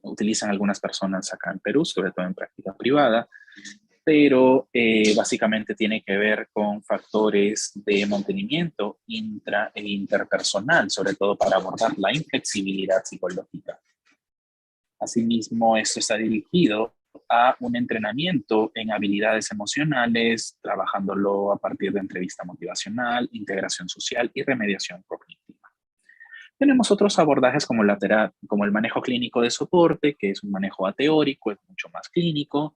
utilizan algunas personas acá en Perú, sobre todo en práctica privada, pero básicamente tiene que ver con factores de mantenimiento intra e interpersonal, sobre todo para abordar la inflexibilidad psicológica. Asimismo, esto está dirigido a un entrenamiento en habilidades emocionales, trabajándolo a partir de entrevista motivacional, integración social y remediación cognitiva. Tenemos otros abordajes como como el manejo clínico de soporte, que es un manejo ateórico, es mucho más clínico,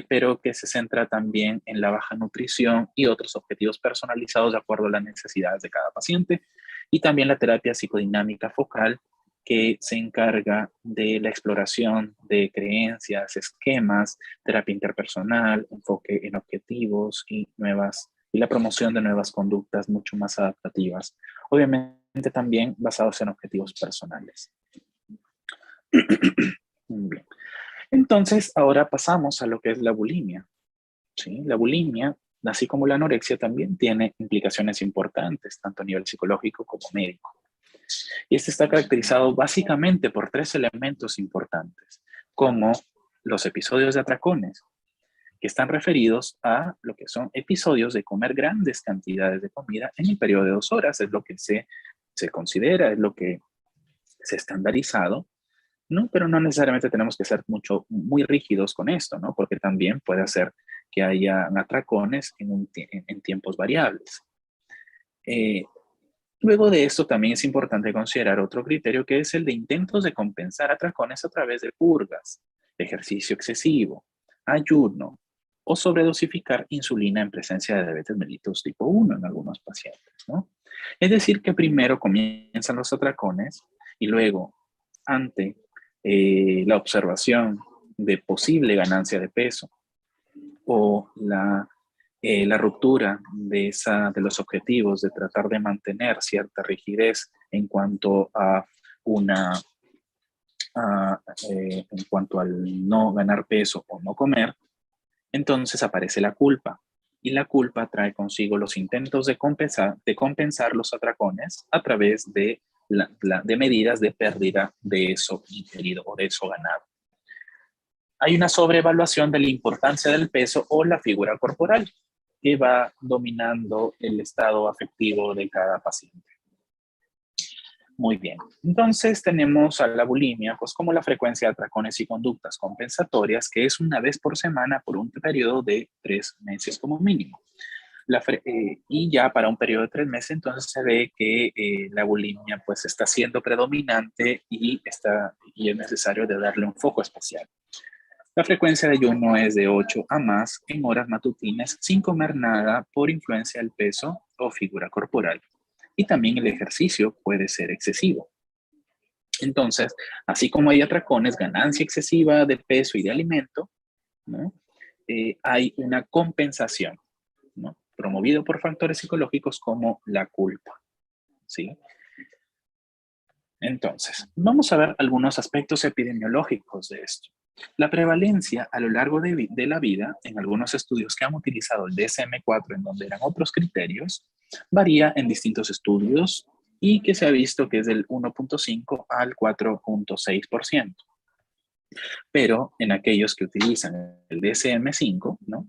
pero que se centra también en la baja nutrición y otros objetivos personalizados de acuerdo a las necesidades de cada paciente. Y también la terapia psicodinámica focal, que se encarga de la exploración de creencias, esquemas, terapia interpersonal, enfoque en objetivos y la promoción de nuevas conductas mucho más adaptativas. Obviamente también basados en objetivos personales. Bien. Entonces, ahora pasamos a lo que es la bulimia. ¿Sí? La bulimia, así como la anorexia, también tiene implicaciones importantes, tanto a nivel psicológico como médico. Y este está caracterizado básicamente por tres elementos importantes, como los episodios de atracones, que están referidos a lo que son episodios de comer grandes cantidades de comida en el periodo de 2 horas, es lo que se considera, es lo que se ha estandarizado, ¿no? Pero no necesariamente tenemos que ser muy rígidos con esto, ¿no? Porque también puede hacer que haya atracones en tiempos variables. Luego de esto también es importante considerar otro criterio que es el de intentos de compensar atracones a través de purgas, ejercicio excesivo, ayuno o sobredosificar insulina en presencia de diabetes mellitus tipo 1 en algunos pacientes, ¿no? Es decir, que primero comienzan los atracones y luego, ante la observación de posible ganancia de peso o la ruptura de los objetivos, de tratar de mantener cierta rigidez en cuanto a en cuanto al no ganar peso o no comer, entonces aparece la culpa. Y la culpa trae consigo los intentos de compensar los atracones a través de medidas de pérdida de eso ingerido o de eso ganado. Hay una sobreevaluación de la importancia del peso o la figura corporal que va dominando el estado afectivo de cada paciente. Muy bien, entonces tenemos a la bulimia, pues como la frecuencia de atracones y conductas compensatorias, que es una vez por semana por un periodo de 3 meses como mínimo. Y ya para un periodo de 3 meses, entonces se ve que la bulimia pues está siendo predominante y es necesario de darle un foco especial. La frecuencia de ayuno es de 8 a más en horas matutinas sin comer nada por influencia del peso o figura corporal. Y también el ejercicio puede ser excesivo. Entonces, así como hay atracones, ganancia excesiva de peso y de alimento, ¿no? Hay una compensación, ¿no? Promovido por factores psicológicos como la culpa, ¿sí? Entonces, vamos a ver algunos aspectos epidemiológicos de esto. La prevalencia a lo largo de la vida, en algunos estudios que han utilizado el DSM-4, en donde eran otros criterios, varía en distintos estudios y que se ha visto que es del 1.5 al 4.6%. Pero en aquellos que utilizan el DSM-5, ¿no?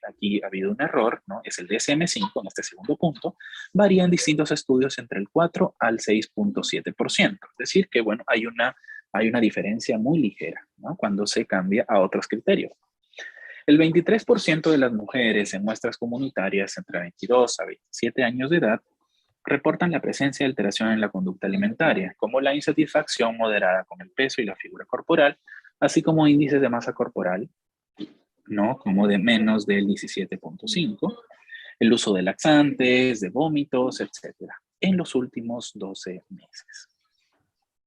Aquí ha habido un error, ¿no? Es el DSM-5 en este segundo punto, varía en distintos estudios entre el 4 al 6.7%. Es decir, que bueno, hay una diferencia muy ligera, ¿no? Cuando se cambia a otros criterios. El 23% de las mujeres en muestras comunitarias entre 22 a 27 años de edad reportan la presencia de alteración en la conducta alimentaria, como la insatisfacción moderada con el peso y la figura corporal, así como índices de masa corporal, ¿no? Como de menos del 17.5, el uso de laxantes, de vómitos, etcétera, en los últimos 12 meses.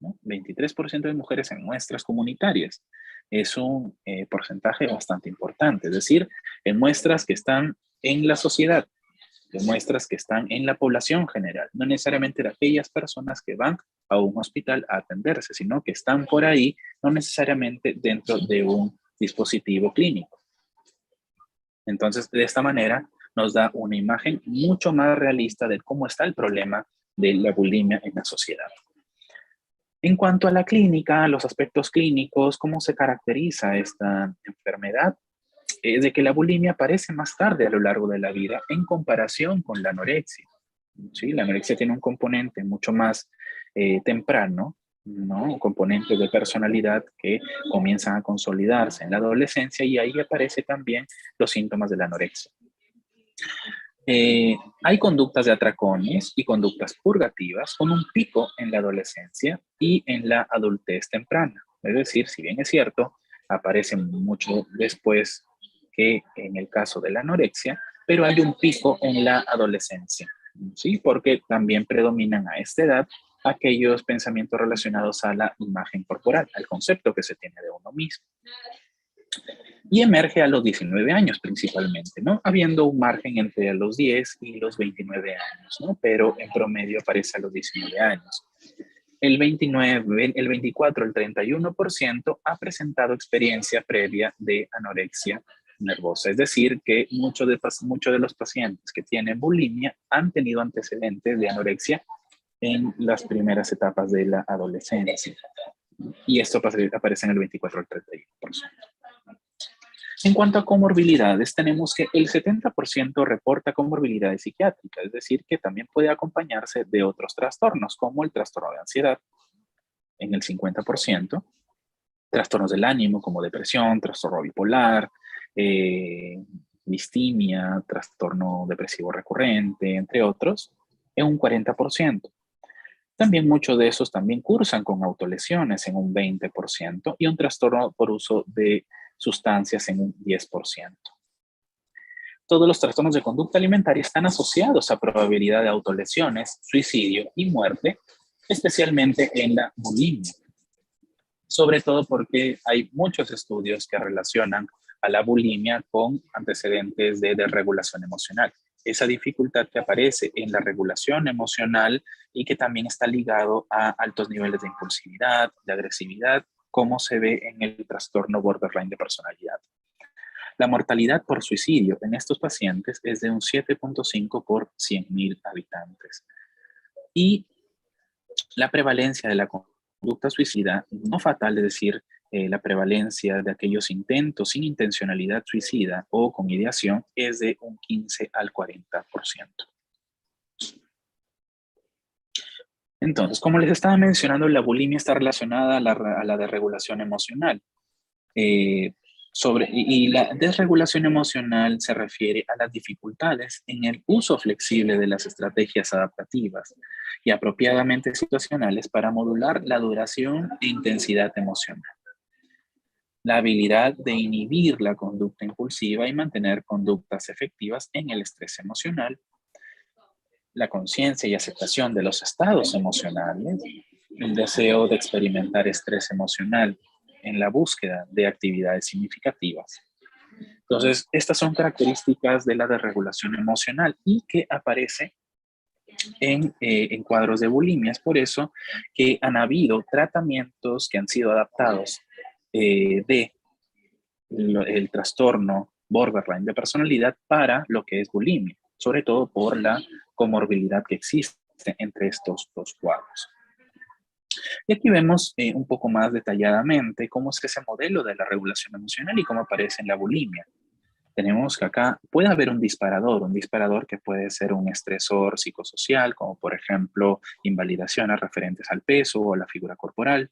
¿No? 23% de mujeres en muestras comunitarias. Es un porcentaje bastante importante, es decir, en muestras que están en la sociedad, de muestras que están en la población general, no necesariamente de aquellas personas que van a un hospital a atenderse, sino que están por ahí, no necesariamente dentro de un dispositivo clínico. Entonces, de esta manera, nos da una imagen mucho más realista de cómo está el problema de la bulimia en la sociedad. En cuanto a la clínica, los aspectos clínicos, ¿cómo se caracteriza esta enfermedad? Es de que la bulimia aparece más tarde a lo largo de la vida en comparación con la anorexia. ¿Sí? La anorexia tiene un componente mucho más temprano, ¿no? Un componente de personalidad que comienzan a consolidarse en la adolescencia y ahí aparecen también los síntomas de la anorexia. Hay conductas de atracones y conductas purgativas con un pico en la adolescencia y en la adultez temprana. Es decir, si bien es cierto, aparecen mucho después que en el caso de la anorexia, pero hay un pico en la adolescencia, ¿sí? Porque también predominan a esta edad aquellos pensamientos relacionados a la imagen corporal, al concepto que se tiene de uno mismo. Y emerge a los 19 años principalmente, ¿no? Habiendo un margen entre los 10 y los 29 años, ¿no? Pero en promedio aparece a los 19 años. El 29, el 24, el 31% ha presentado experiencia previa de anorexia nervosa. Es decir, que muchos de los pacientes que tienen bulimia han tenido antecedentes de anorexia en las primeras etapas de la adolescencia. Y esto aparece en el 24 al 31%. En cuanto a comorbilidades, tenemos que el 70% reporta comorbilidades psiquiátricas, es decir, que también puede acompañarse de otros trastornos, como el trastorno de ansiedad, en el 50%, trastornos del ánimo, como depresión, trastorno bipolar, distimia, trastorno depresivo recurrente, entre otros, en un 40%. También muchos de esos también cursan con autolesiones en un 20% y un trastorno por uso de sustancias en un 10%. Todos los trastornos de conducta alimentaria están asociados a probabilidad de autolesiones, suicidio y muerte, especialmente en la bulimia. Sobre todo porque hay muchos estudios que relacionan a la bulimia con antecedentes de desregulación emocional. Esa dificultad que aparece en la regulación emocional y que también está ligado a altos niveles de impulsividad, de agresividad, como se ve en el trastorno borderline de personalidad. La mortalidad por suicidio en estos pacientes es de un 7.5 por 100.000 habitantes. Y la prevalencia de la conducta suicida no fatal, es decir, la prevalencia de aquellos intentos sin intencionalidad suicida o con ideación es de un 15 al 40%. Entonces, como les estaba mencionando, la bulimia está relacionada a la desregulación emocional. Y la desregulación emocional se refiere a las dificultades en el uso flexible de las estrategias adaptativas y apropiadamente situacionales para modular la duración e intensidad emocional. La habilidad de inhibir la conducta impulsiva y mantener conductas efectivas en el estrés emocional, la conciencia y aceptación de los estados emocionales, el deseo de experimentar estrés emocional en la búsqueda de actividades significativas. Entonces, estas son características de la desregulación emocional y que aparece en cuadros de bulimia. Es por eso que han habido tratamientos que han sido adaptados de el trastorno borderline de personalidad para lo que es bulimia, sobre todo por la comorbilidad que existe entre estos dos cuadros. Y aquí vemos un poco más detalladamente cómo es ese modelo de la regulación emocional y cómo aparece en la bulimia. Tenemos que acá puede haber un disparador que puede ser un estresor psicosocial, como por ejemplo invalidaciones referentes al peso o la figura corporal,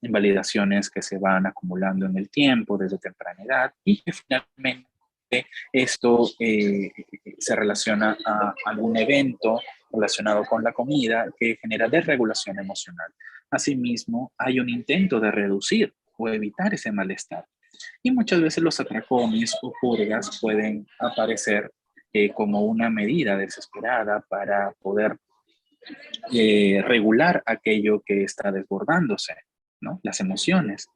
invalidaciones que se van acumulando en el tiempo desde temprana edad y que finalmente esto se relaciona a algún evento relacionado con la comida que genera desregulación emocional. Asimismo, hay un intento de reducir o evitar ese malestar. Y muchas veces los atracones o purgas pueden aparecer como una medida desesperada para poder regular aquello que está desbordándose, ¿no? Las emociones.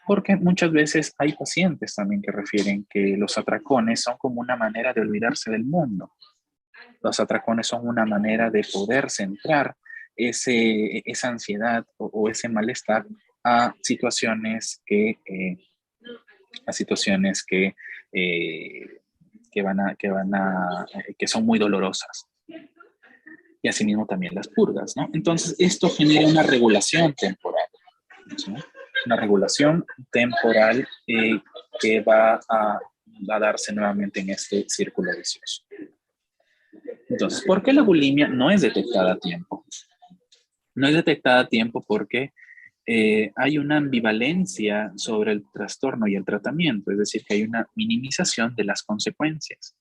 Porque muchas veces hay pacientes también que refieren que los atracones son como una manera de olvidarse del mundo. Los atracones son una manera de poder centrar esa ansiedad o ese malestar a situaciones que son muy dolorosas. Y asimismo también las purgas, ¿no? Entonces, esto genera una regulación temporal, ¿sí? Una regulación temporal que va a darse nuevamente en este círculo vicioso. Entonces, ¿por qué la bulimia no es detectada a tiempo? No es detectada a tiempo porque hay una ambivalencia sobre el trastorno y el tratamiento, es decir, que hay una minimización de las consecuencias.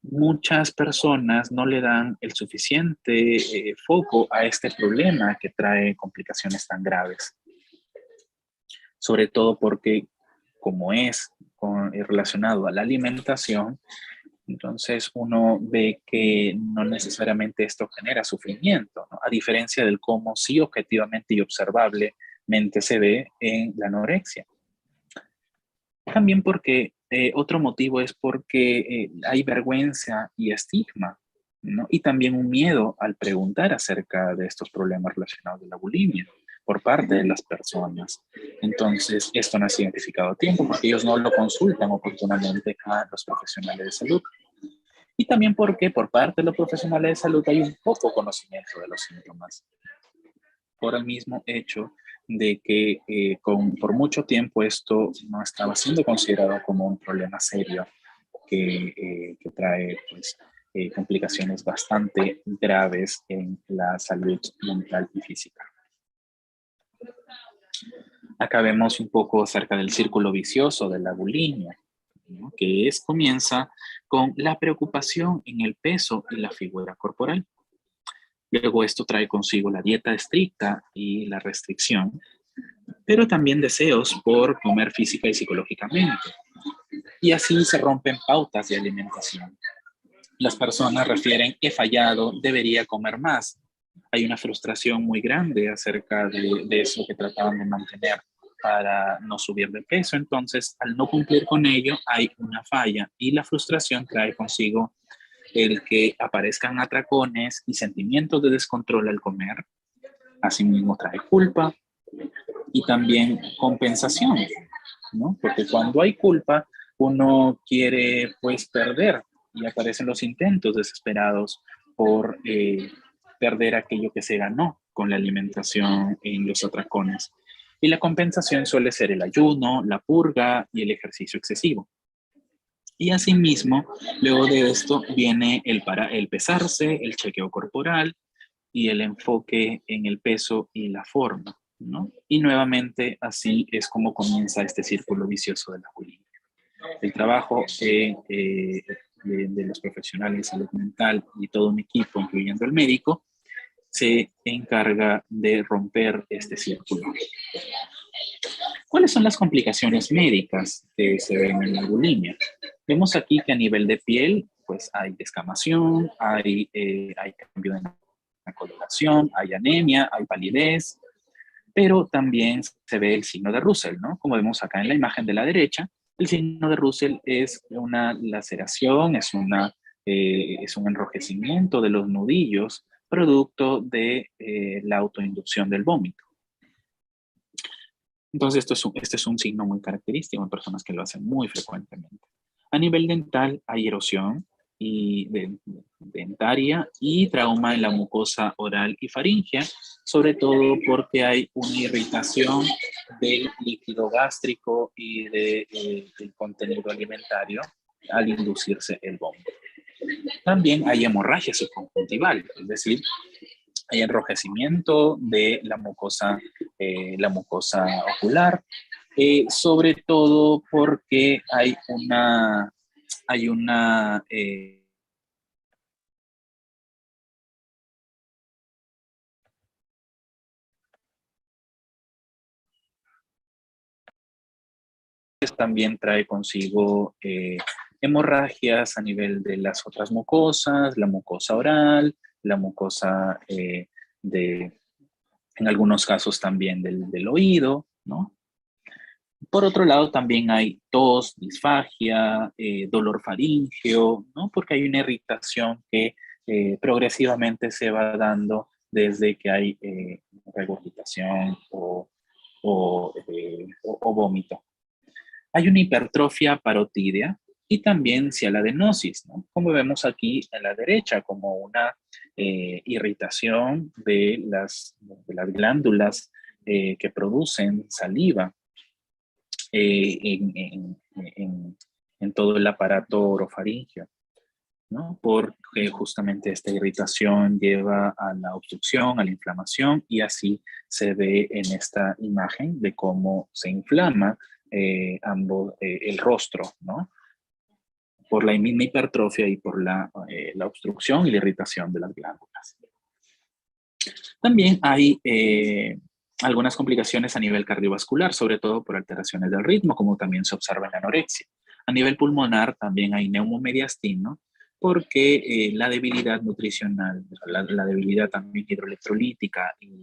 Muchas personas no le dan el suficiente foco a este problema que trae complicaciones tan graves. Sobre todo porque, como es relacionado a la alimentación, entonces uno ve que no necesariamente esto genera sufrimiento, ¿no? A diferencia del cómo sí objetivamente y observablemente se ve en la anorexia. También porque otro motivo es porque hay vergüenza y estigma, ¿no? Y también un miedo al preguntar acerca de estos problemas relacionados con la bulimia por parte de las personas. Entonces, esto no es identificado a tiempo porque ellos no lo consultan oportunamente a los profesionales de salud. Y también porque por parte de los profesionales de salud hay un poco conocimiento de los síntomas, por el mismo hecho de que por mucho tiempo esto no estaba siendo considerado como un problema serio que trae pues, complicaciones bastante graves en la salud mental y física. Acá vemos un poco acerca del círculo vicioso de la bulimia, ¿no? Comienza con la preocupación en el peso y la figura corporal. Luego esto trae consigo la dieta estricta y la restricción, pero también deseos por comer física y psicológicamente. Y así se rompen pautas de alimentación. Las personas refieren, he fallado, debería comer más. Hay una frustración muy grande acerca de eso que trataban de mantener para no subir de peso. Entonces, al no cumplir con ello, hay una falla y la frustración trae consigo el que aparezcan atracones y sentimientos de descontrol al comer. Asimismo, trae culpa y también compensación, ¿no? Porque cuando hay culpa, uno quiere pues perder y aparecen los intentos desesperados por perder aquello que se ganó con la alimentación en los atracones. Y la compensación suele ser el ayuno, la purga y el ejercicio excesivo. Y asimismo, luego de esto viene el pesarse, el chequeo corporal y el enfoque en el peso y la forma, ¿no? Y nuevamente así es como comienza este círculo vicioso de la bulimia. El trabajo de los profesionales de salud mental y todo un equipo, incluyendo el médico, se encarga de romper este círculo. ¿Cuáles son las complicaciones médicas que se ven en la bulimia? Vemos aquí que a nivel de piel, pues hay descamación, hay cambio en la coloración, hay anemia, hay palidez, pero también se ve el signo de Russell, ¿no? Como vemos acá en la imagen de la derecha, el signo de Russell es una laceración, es un enrojecimiento de los nudillos, producto de la autoinducción del vómito. Entonces, este es un signo muy característico en personas que lo hacen muy frecuentemente. A nivel dental, hay erosión dentaria y trauma en la mucosa oral y faríngea, sobre todo porque hay una irritación del líquido gástrico y del contenido alimentario al inducirse el vómito. También hay hemorragia subconjuntival, es decir, hay enrojecimiento de la mucosa ocular, sobre todo porque hay una también trae consigo hemorragias a nivel de las otras mucosas, la mucosa oral, la mucosa en algunos casos también del oído, ¿no? Por otro lado, también hay tos, disfagia, dolor faríngeo, ¿no? Porque hay una irritación que progresivamente se va dando desde que hay regurgitación o vómito. Hay una hipertrofia parotídea y también cialadenosis, ¿no? Como vemos aquí a la derecha, como una irritación de las glándulas que producen saliva eh, en, en, en todo el aparato orofaríngeo, ¿no? Porque justamente esta irritación lleva a la obstrucción, a la inflamación, y así se ve en esta imagen de cómo se inflama el rostro, ¿no? Por la misma hipertrofia y por la obstrucción y la irritación de las glándulas. También hay algunas complicaciones a nivel cardiovascular, sobre todo por alteraciones del ritmo, como también se observa en la anorexia. A nivel pulmonar también hay neumomediastino, porque la debilidad nutricional, la debilidad también hidroelectrolítica y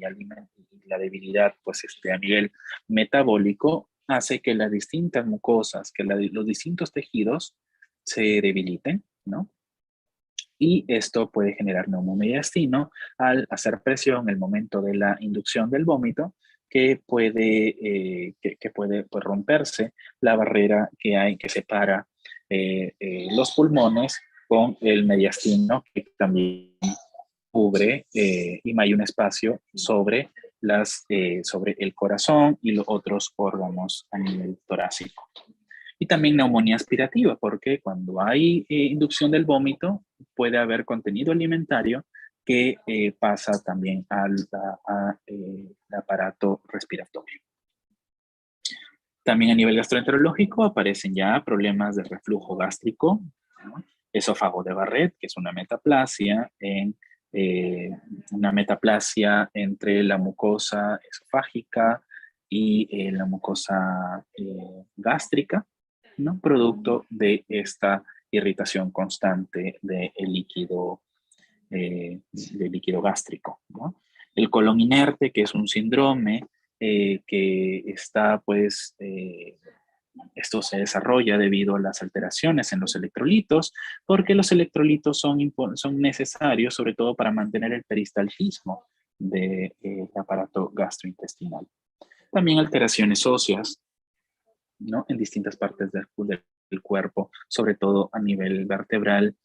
la debilidad pues, a nivel metabólico hace que las distintas mucosas, que los distintos tejidos se debiliten, ¿no? Y esto puede generar neumomediastino al hacer presión en el momento de la inducción del vómito, que puede pues, romperse la barrera que separa los pulmones con el mediastino, que también cubre y hay un espacio sobre, sobre el corazón y los otros órganos a nivel torácico. Y también neumonía aspirativa, porque cuando hay inducción del vómito, puede haber contenido alimentario que pasa también al aparato respiratorio. También a nivel gastroenterológico aparecen ya problemas de reflujo gástrico, ¿no? Esófago de Barrett, que es una metaplasia, una metaplasia entre la mucosa esofágica y la mucosa gástrica, ¿no? Producto de esta irritación constante del líquido gástrico, ¿no? El colon inerte, que es un síndrome que está, pues, esto se desarrolla debido a las alteraciones en los electrolitos, porque los electrolitos son necesarios, sobre todo para mantener el peristaltismo del aparato gastrointestinal. También alteraciones óseas, ¿no? En distintas partes del cuerpo, sobre todo a nivel vertebral,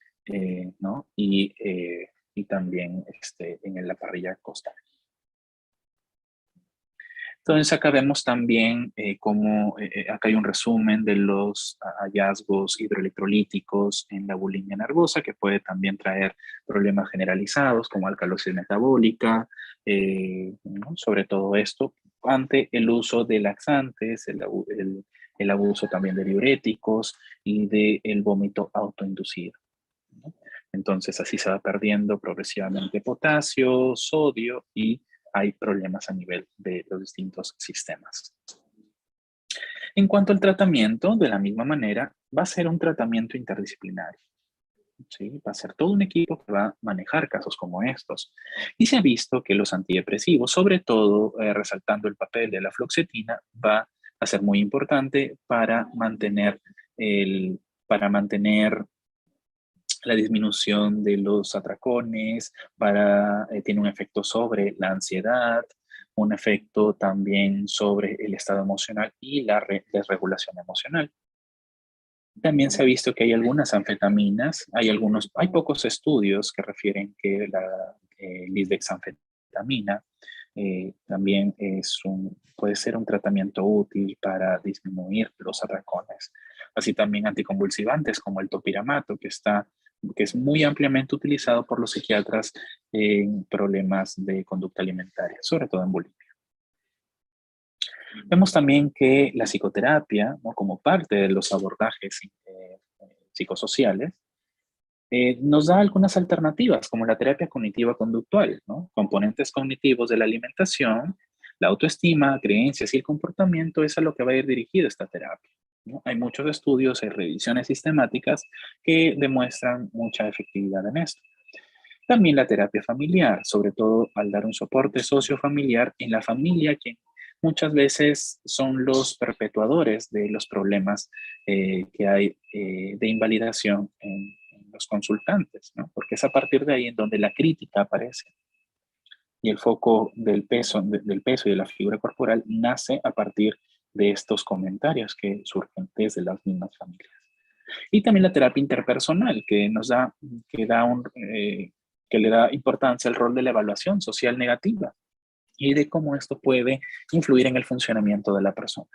¿no? Y también en la parrilla costal. Entonces acá vemos también cómo, acá hay un resumen de los hallazgos hidroelectrolíticos en la bulimia nervosa, que puede también traer problemas generalizados como alcalosis metabólica, ¿no? Sobre todo esto ante el uso de laxantes, el abuso también de diuréticos y del vómito autoinducido, ¿no? Entonces así se va perdiendo progresivamente potasio, sodio y hay problemas a nivel de los distintos sistemas. En cuanto al tratamiento, de la misma manera, va a ser un tratamiento interdisciplinario. ¿Sí? Va a ser todo un equipo que va a manejar casos como estos. Y se ha visto que los antidepresivos, sobre todo resaltando el papel de la fluoxetina, va a ser muy importante para mantener la disminución de los atracones, tiene un efecto sobre la ansiedad, un efecto también sobre el estado emocional y la desregulación emocional. También se ha visto que hay algunas anfetaminas, hay pocos estudios que refieren que la lisdexanfetamina también puede ser un tratamiento útil para disminuir los atracones. Así también anticonvulsivantes como el topiramato, que es muy ampliamente utilizado por los psiquiatras en problemas de conducta alimentaria, sobre todo en bulimia. Vemos también que la psicoterapia, ¿no? Como parte de los abordajes psicosociales, nos da algunas alternativas, como la terapia cognitiva conductual, ¿no? Componentes cognitivos de la alimentación, la autoestima, creencias y el comportamiento es a lo que va a ir dirigida esta terapia, ¿no? Hay muchos estudios y revisiones sistemáticas que demuestran mucha efectividad en esto. También la terapia familiar, sobre todo al dar un soporte sociofamiliar en la familia, que muchas veces son los perpetuadores de los problemas que hay de invalidación en los consultantes, ¿no? Porque es a partir de ahí en donde la crítica aparece. Y el foco del peso y de la figura corporal nace a partir de estos comentarios que surgen desde las mismas familias. Y también la terapia interpersonal, que le da importancia al rol de la evaluación social negativa y de cómo esto puede influir en el funcionamiento de la persona.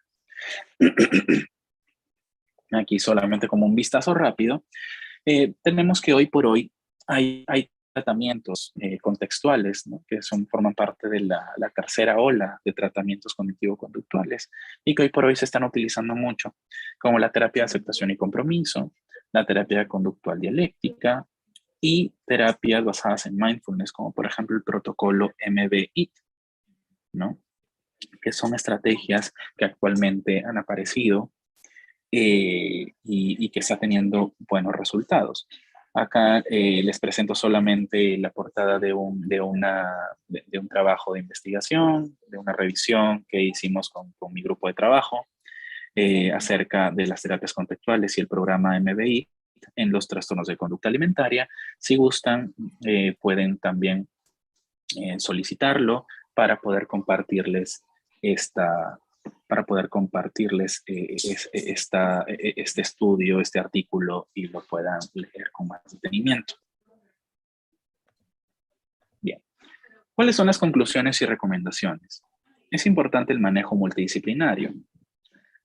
Aquí solamente como un vistazo rápido, tenemos que hoy por hoy hay tratamientos contextuales, ¿no? Que forman parte de la tercera ola de tratamientos cognitivo-conductuales y que hoy por hoy se están utilizando mucho, como la terapia de aceptación y compromiso, la terapia conductual dialéctica y terapias basadas en mindfulness, como por ejemplo el protocolo MBIT, ¿no? Que son estrategias que actualmente han aparecido y que está teniendo buenos resultados. Acá les presento solamente la portada de un trabajo de investigación, de una revisión que hicimos con mi grupo de trabajo acerca de las terapias contextuales y el programa MBI en los trastornos de conducta alimentaria. Si gustan, pueden también solicitarlo para poder compartirles esta para poder compartirles este estudio, este artículo, y lo puedan leer con más detenimiento. Bien, ¿cuáles son las conclusiones y recomendaciones? Es importante el manejo multidisciplinario,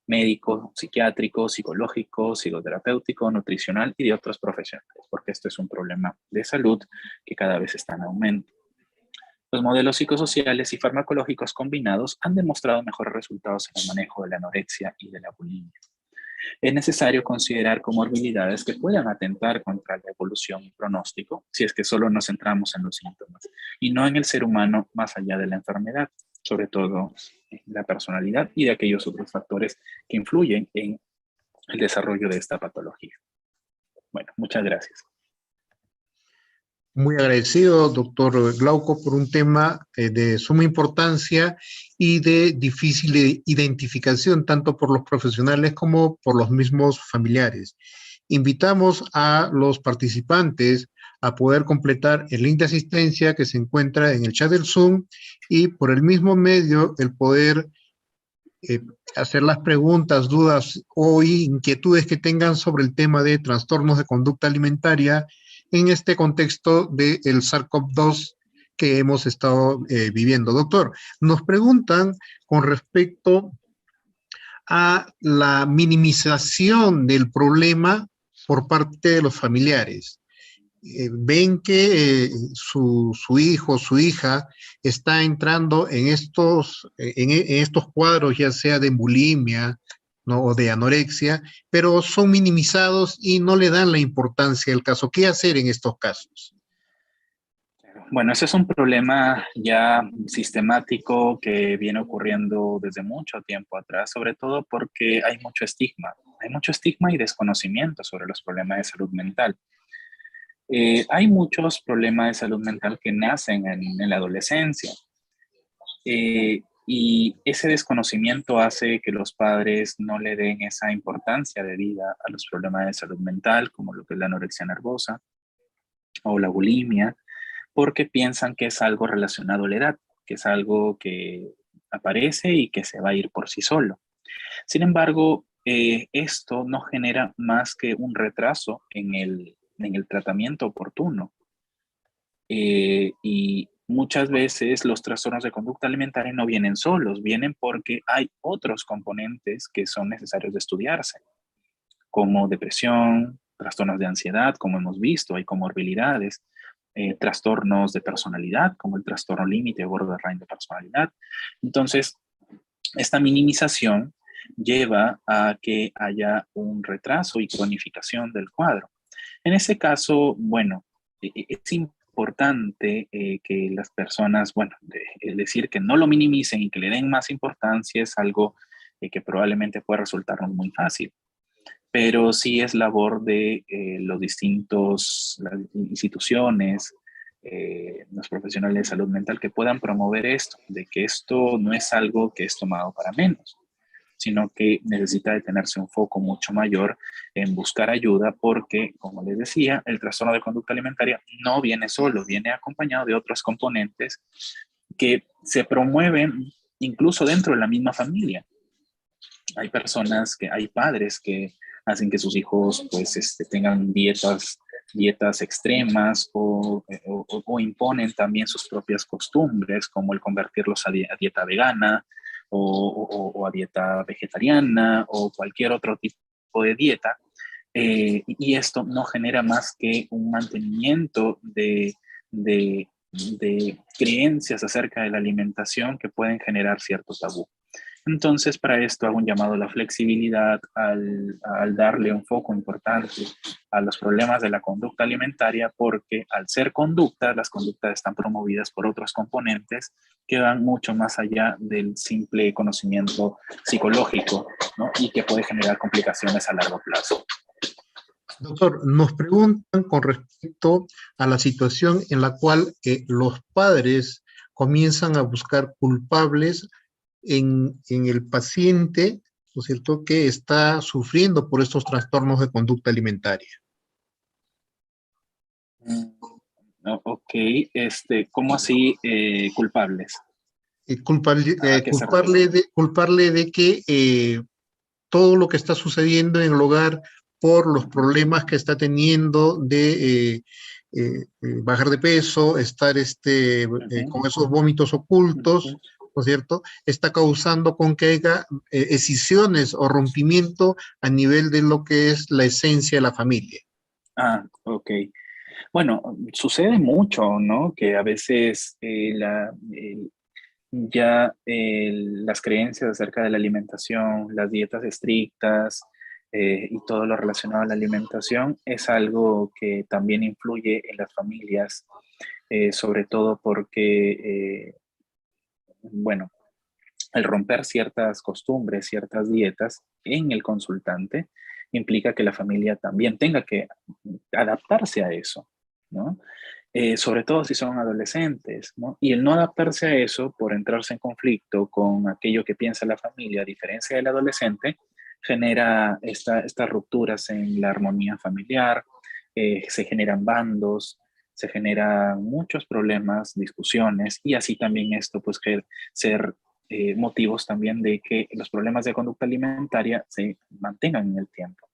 médico, psiquiátrico, psicológico, psicoterapéutico, nutricional y de otros profesionales, porque esto es un problema de salud que cada vez está en aumento. Los modelos psicosociales y farmacológicos combinados han demostrado mejores resultados en el manejo de la anorexia y de la bulimia. Es necesario considerar comorbilidades que puedan atentar contra la evolución y pronóstico, si es que solo nos centramos en los síntomas y no en el ser humano más allá de la enfermedad, sobre todo en la personalidad y de aquellos otros factores que influyen en el desarrollo de esta patología. Bueno, muchas gracias. Muy agradecido, doctor Glauco, por un tema de suma importancia y de difícil identificación, tanto por los profesionales como por los mismos familiares. Invitamos a los participantes a poder completar el link de asistencia que se encuentra en el chat del Zoom y por el mismo medio el poder hacer las preguntas, dudas o inquietudes que tengan sobre el tema de trastornos de conducta alimentaria en este contexto del SARS-CoV-2 que hemos estado viviendo. Doctor, nos preguntan con respecto a la minimización del problema por parte de los familiares. Ven que su hijo, su hija está entrando en estos cuadros, ya sea de bulimia, ¿no? O de anorexia, pero son minimizados y no le dan la importancia al caso. ¿Qué hacer en estos casos? Bueno, ese es un problema ya sistemático que viene ocurriendo desde mucho tiempo atrás, sobre todo porque hay mucho estigma. Hay mucho estigma y desconocimiento sobre los problemas de salud mental. Hay muchos problemas de salud mental que nacen en la adolescencia, y ese desconocimiento hace que los padres no le den esa importancia de vida a los problemas de salud mental, como lo que es la anorexia nervosa o la bulimia, porque piensan que es algo relacionado a la edad, que es algo que aparece y que se va a ir por sí solo. Sin embargo, esto no genera más que un retraso en el tratamiento oportuno. Y muchas veces los trastornos de conducta alimentaria no vienen solos, vienen porque hay otros componentes que son necesarios de estudiarse, como depresión, trastornos de ansiedad, como hemos visto, hay comorbilidades, trastornos de personalidad, como el trastorno límite o borderline de personalidad. Entonces, esta minimización lleva a que haya un retraso y cronificación del cuadro. En ese caso, bueno, es importante que las personas, bueno, es decir, que no lo minimicen y que le den más importancia es algo que probablemente puede resultarnos muy fácil, pero sí es labor de los distintos las instituciones, los profesionales de salud mental que puedan promover esto, de que esto no es algo que es tomado para menos, sino que necesita de tenerse un foco mucho mayor en buscar ayuda porque, como les decía, el trastorno de conducta alimentaria no viene solo, viene acompañado de otros componentes que se promueven incluso dentro de la misma familia. Hay personas hay padres que hacen que sus hijos pues tengan dietas extremas o imponen también sus propias costumbres, como el convertirlos a dieta vegana o a dieta vegetariana o cualquier otro tipo de dieta. Y esto no genera más que un mantenimiento de creencias acerca de la alimentación que pueden generar cierto tabú. Entonces, para esto hago un llamado a la flexibilidad, al darle un foco importante a los problemas de la conducta alimentaria, porque al ser conductas, las conductas están promovidas por otros componentes que van mucho más allá del simple conocimiento psicológico, ¿no? Y que puede generar complicaciones a largo plazo. Doctor, nos preguntan con respecto a la situación en la cual los padres comienzan a buscar culpables en el paciente, ¿no es cierto?, que está sufriendo por estos trastornos de conducta alimentaria. Ok, ¿cómo así culpables? ¿A qué se refiere? culparle de que todo lo que está sucediendo en el hogar por los Ujú, problemas que está teniendo de bajar de peso, estar ujú, con esos vómitos ocultos, ujú. ¿no es cierto? Está causando con que haya escisiones o rompimiento a nivel de lo que es la esencia de la familia. Ah, ok. Bueno, sucede mucho, ¿no? Que a veces las creencias acerca de la alimentación, las dietas estrictas y todo lo relacionado a la alimentación es algo que también influye en las familias, sobre todo porque, bueno, el romper ciertas costumbres, ciertas dietas en el consultante implica que la familia también tenga que adaptarse a eso, ¿no? Sobre todo si son adolescentes, ¿no? Y el no adaptarse a eso por entrarse en conflicto con aquello que piensa la familia, a diferencia del adolescente, genera estas rupturas en la armonía familiar, se generan bandos, se generan muchos problemas, discusiones, y así también esto pues que ser motivos también de que los problemas de conducta alimentaria se mantengan en el tiempo.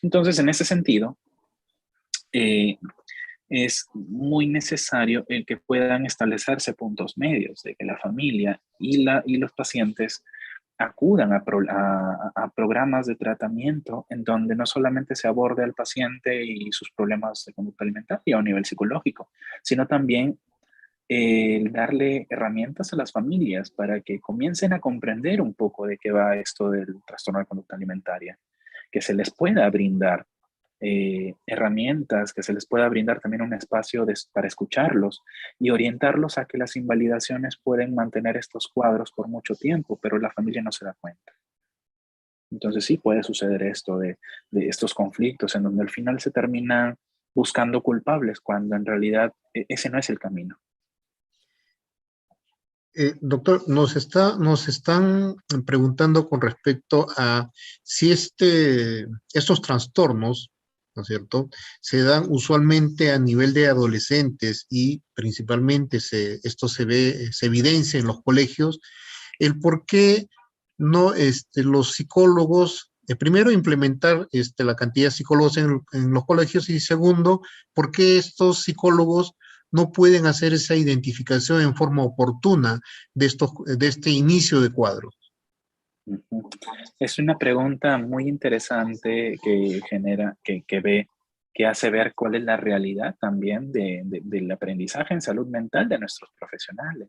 Entonces, en ese sentido, eh, es muy necesario el que puedan establecerse puntos medios, de que la familia y los pacientes acudan a programas de tratamiento en donde no solamente se aborde al paciente y sus problemas de conducta alimentaria a nivel psicológico, sino también darle herramientas a las familias para que comiencen a comprender un poco de qué va esto del trastorno de conducta alimentaria, que se les pueda brindar herramientas, que se les pueda brindar también un espacio para escucharlos y orientarlos a que las invalidaciones pueden mantener estos cuadros por mucho tiempo, pero la familia no se da cuenta. Entonces sí puede suceder esto de estos conflictos en donde al final se termina buscando culpables cuando en realidad ese no es el camino. Doctor, nos están preguntando con respecto a si estos trastornos, ¿no es cierto?, se dan usualmente a nivel de adolescentes y principalmente esto se evidencia en los colegios, el por qué no los psicólogos, primero implementar la cantidad de psicólogos en los colegios y segundo, por qué estos psicólogos no pueden hacer esa identificación en forma oportuna de este inicio de cuadro. Ujú. Es una pregunta muy interesante que genera, que hace ver cuál es la realidad también del aprendizaje en salud mental de nuestros profesionales.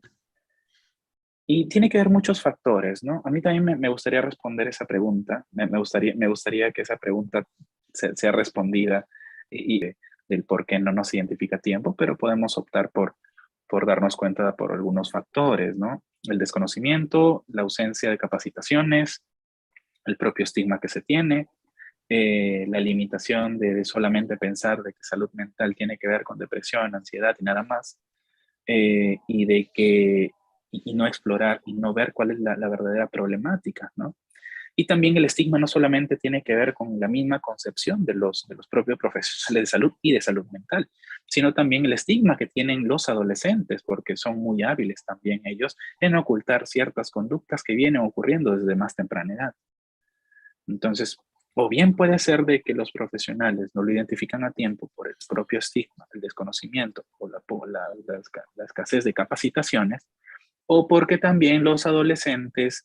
Y tiene que ver muchos factores, ¿no? A mí también me gustaría responder esa pregunta. Me gustaría que esa pregunta sea respondida y del por qué no nos identifica a tiempo, pero podemos optar por darnos cuenta por algunos factores, ¿no? El desconocimiento, la ausencia de capacitaciones, el propio estigma que se tiene, la limitación de solamente pensar de que salud mental tiene que ver con depresión, ansiedad y nada más, y de que y no explorar y no ver cuál es la verdadera problemática, ¿no? Y también el estigma no solamente tiene que ver con la misma concepción de los propios profesionales de salud y de salud mental, sino también el estigma que tienen los adolescentes, porque son muy hábiles también ellos en ocultar ciertas conductas que vienen ocurriendo desde más temprana edad. Entonces, o bien puede ser de que los profesionales no lo identifican a tiempo por el propio estigma, el desconocimiento o la escasez de capacitaciones, o porque también los adolescentes,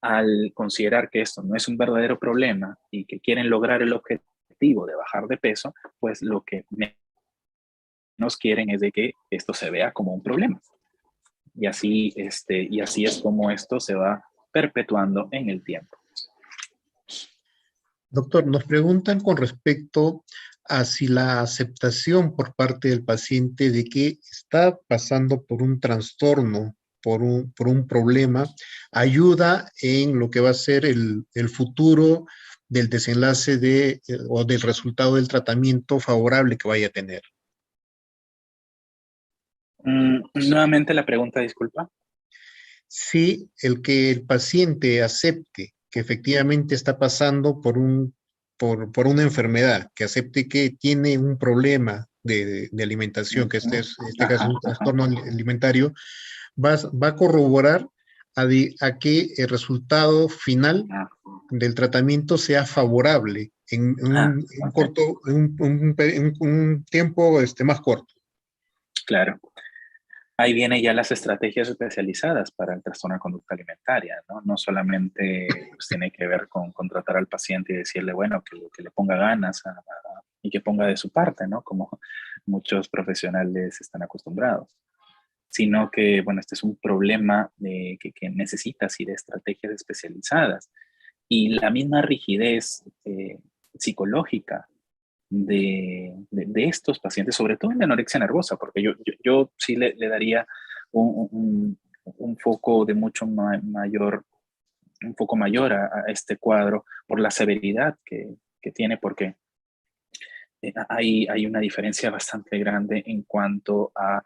al considerar que esto no es un verdadero problema y que quieren lograr el objetivo de bajar de peso, pues lo que menos quieren es de que esto se vea como un problema. Y así es como esto se va perpetuando en el tiempo. Doctor, nos preguntan con respecto a si la aceptación por parte del paciente de que está pasando por un trastorno, por un problema, ayuda en lo que va a ser el futuro del desenlace o del resultado del tratamiento favorable que vaya a tener. Nuevamente la pregunta, disculpa. Si el que el paciente acepte que efectivamente está pasando por una enfermedad, que acepte que tiene un problema de alimentación, que Ujú. en este caso es Ajá, un ajá. trastorno alimentario, va a corroborar a que el resultado final Ah, del tratamiento sea favorable en un ok, corto, en un tiempo más corto. claro. Ahí vienen ya las estrategias especializadas para el trastorno de conducta alimentaria, ¿no? No solamente pues, tiene que ver con tratar al paciente y decirle, bueno, que le ponga ganas y que ponga de su parte, ¿no? Como muchos profesionales están acostumbrados, sino que, bueno, este es un problema que necesita así de estrategias especializadas y la misma rigidez psicológica de estos pacientes, sobre todo en la anorexia nervosa, porque yo sí le daría un foco de mucho mayor, un foco mayor a este cuadro por la severidad que tiene, porque hay una diferencia bastante grande en cuanto a,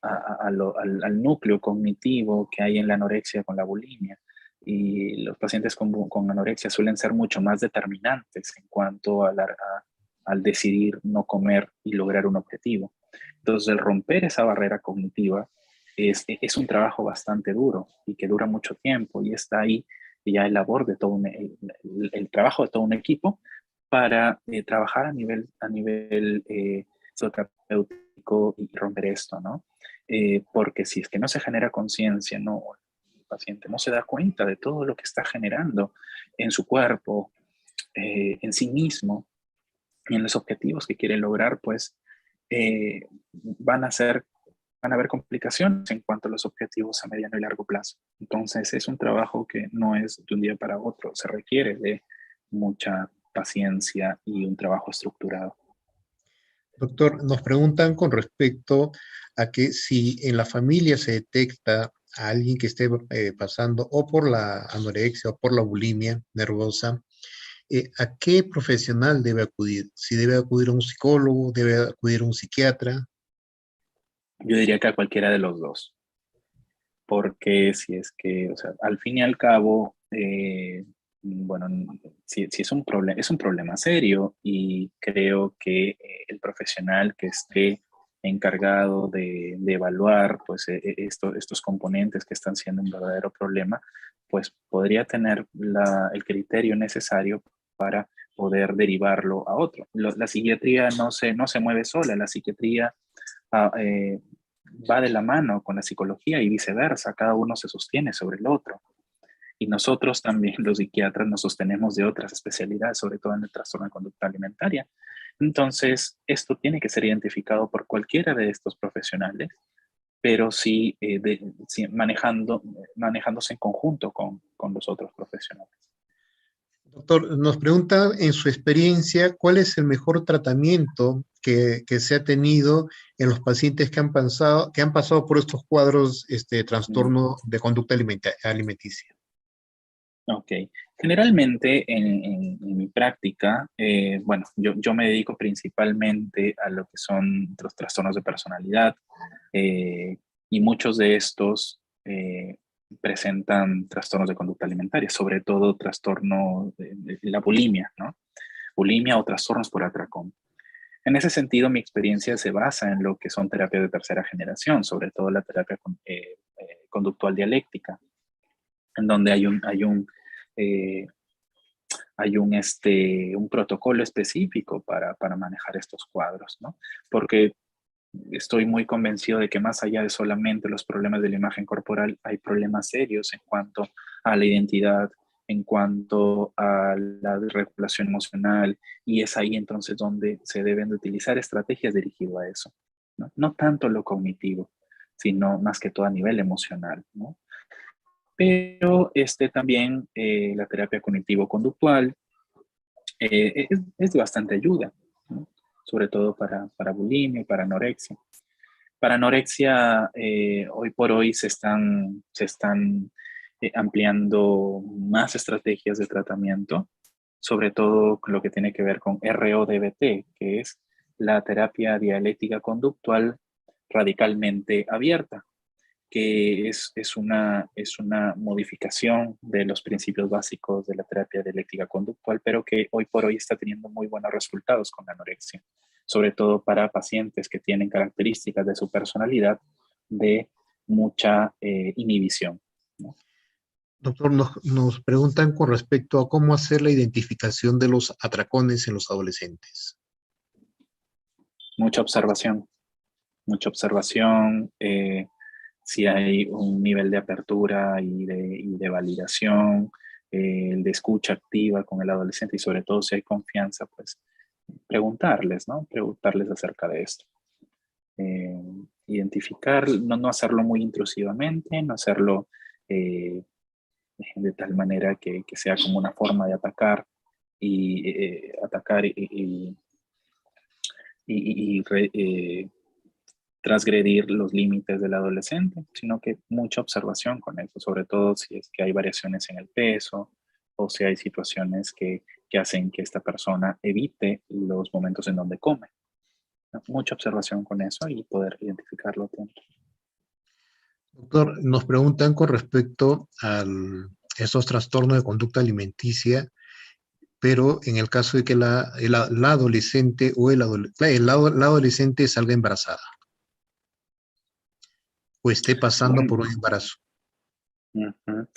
al núcleo cognitivo que hay en la anorexia con la bulimia. Y los pacientes con anorexia suelen ser mucho más determinantes en cuanto al decidir no comer y lograr un objetivo. Entonces, el romper esa barrera cognitiva es un trabajo bastante duro y que dura mucho tiempo y está ahí ya el labor de todo el trabajo de todo un equipo para trabajar a nivel psicoterapéutico y romper esto, ¿no? Porque si es que no se genera conciencia, no, el paciente no se da cuenta de todo lo que está generando en su cuerpo, en sí mismo y en los objetivos que quiere lograr, pues van a ser, van a haber complicaciones en cuanto a los objetivos a mediano y largo plazo. Entonces es un trabajo que no es de un día para otro, se requiere de mucha paciencia y un trabajo estructurado. Doctor, nos preguntan con respecto a que si en la familia se detecta a alguien que esté pasando o por la anorexia o por la bulimia nervosa, ¿a qué profesional debe acudir? Si debe acudir a un psicólogo, debe acudir a un psiquiatra. Yo diría que a cualquiera de los dos, porque si es que, o sea, al fin y al cabo, bueno, si es un problema serio y creo que el profesional que esté encargado de evaluar pues, estos componentes que están siendo un verdadero problema, pues podría tener el criterio necesario para poder derivarlo a otro. La psiquiatría no se mueve sola, la psiquiatría ah, va de la mano con la psicología y viceversa, cada uno se sostiene sobre el otro. Y nosotros también, los psiquiatras, nos sostenemos de otras especialidades, sobre todo en el trastorno de conducta alimentaria. Entonces, esto tiene que ser identificado por cualquiera de estos profesionales, pero sí, sí manejándose en conjunto con los otros profesionales. Doctor, nos pregunta en su experiencia cuál es el mejor tratamiento que se ha tenido en los pacientes que han pasado por estos cuadros, Mm. trastorno de conducta alimenticia. Ok. Generalmente en mi práctica, bueno, yo me dedico principalmente a lo que son los trastornos de personalidad y muchos de estos presentan trastornos de conducta alimentaria, sobre todo trastorno de la bulimia, ¿no? Bulimia o trastornos por atracón. En ese sentido, mi experiencia se basa en lo que son terapias de tercera generación, sobre todo la terapia conductual dialéctica, en donde eh, un protocolo específico para manejar estos cuadros, ¿no? Porque estoy muy convencido de que más allá de solamente los problemas de la imagen corporal, hay problemas serios en cuanto a la identidad, en cuanto a la regulación emocional, y es ahí entonces donde se deben de utilizar estrategias dirigidas a eso, ¿no? No tanto lo cognitivo, sino más que todo a nivel emocional, ¿no? Pero también la terapia cognitivo-conductual es de bastante ayuda, ¿no? Sobre todo para bulimia y para anorexia. Para anorexia, hoy por hoy se están ampliando más estrategias de tratamiento, sobre todo con lo que tiene que ver con RODBT, que es la terapia dialéctica conductual radicalmente abierta, que es una modificación de los principios básicos de la terapia dialéctica conductual, pero que hoy por hoy está teniendo muy buenos resultados con la anorexia, sobre todo para pacientes que tienen características de su personalidad de mucha inhibición, ¿no? Doctor, nos preguntan con respecto a cómo hacer la identificación de los atracones en los adolescentes. Mucha observación, si hay un nivel de apertura y de validación, de escucha activa con el adolescente y sobre todo si hay confianza, pues preguntarles, ¿no? Preguntarles acerca de esto. Identificar, no hacerlo muy intrusivamente, no hacerlo de tal manera que sea como una forma de atacar y transgredir los límites del adolescente, sino que mucha observación con eso, sobre todo si es que hay variaciones en el peso o si hay situaciones que hacen que esta persona evite los momentos en donde come, ¿no? Mucha observación con eso y poder identificarlo a tiempo. Doctor, nos preguntan con respecto a estos trastornos de conducta alimenticia, pero en el caso de que la adolescente o la adolescente salga embarazada o esté pasando Bueno, por un embarazo. uh-huh.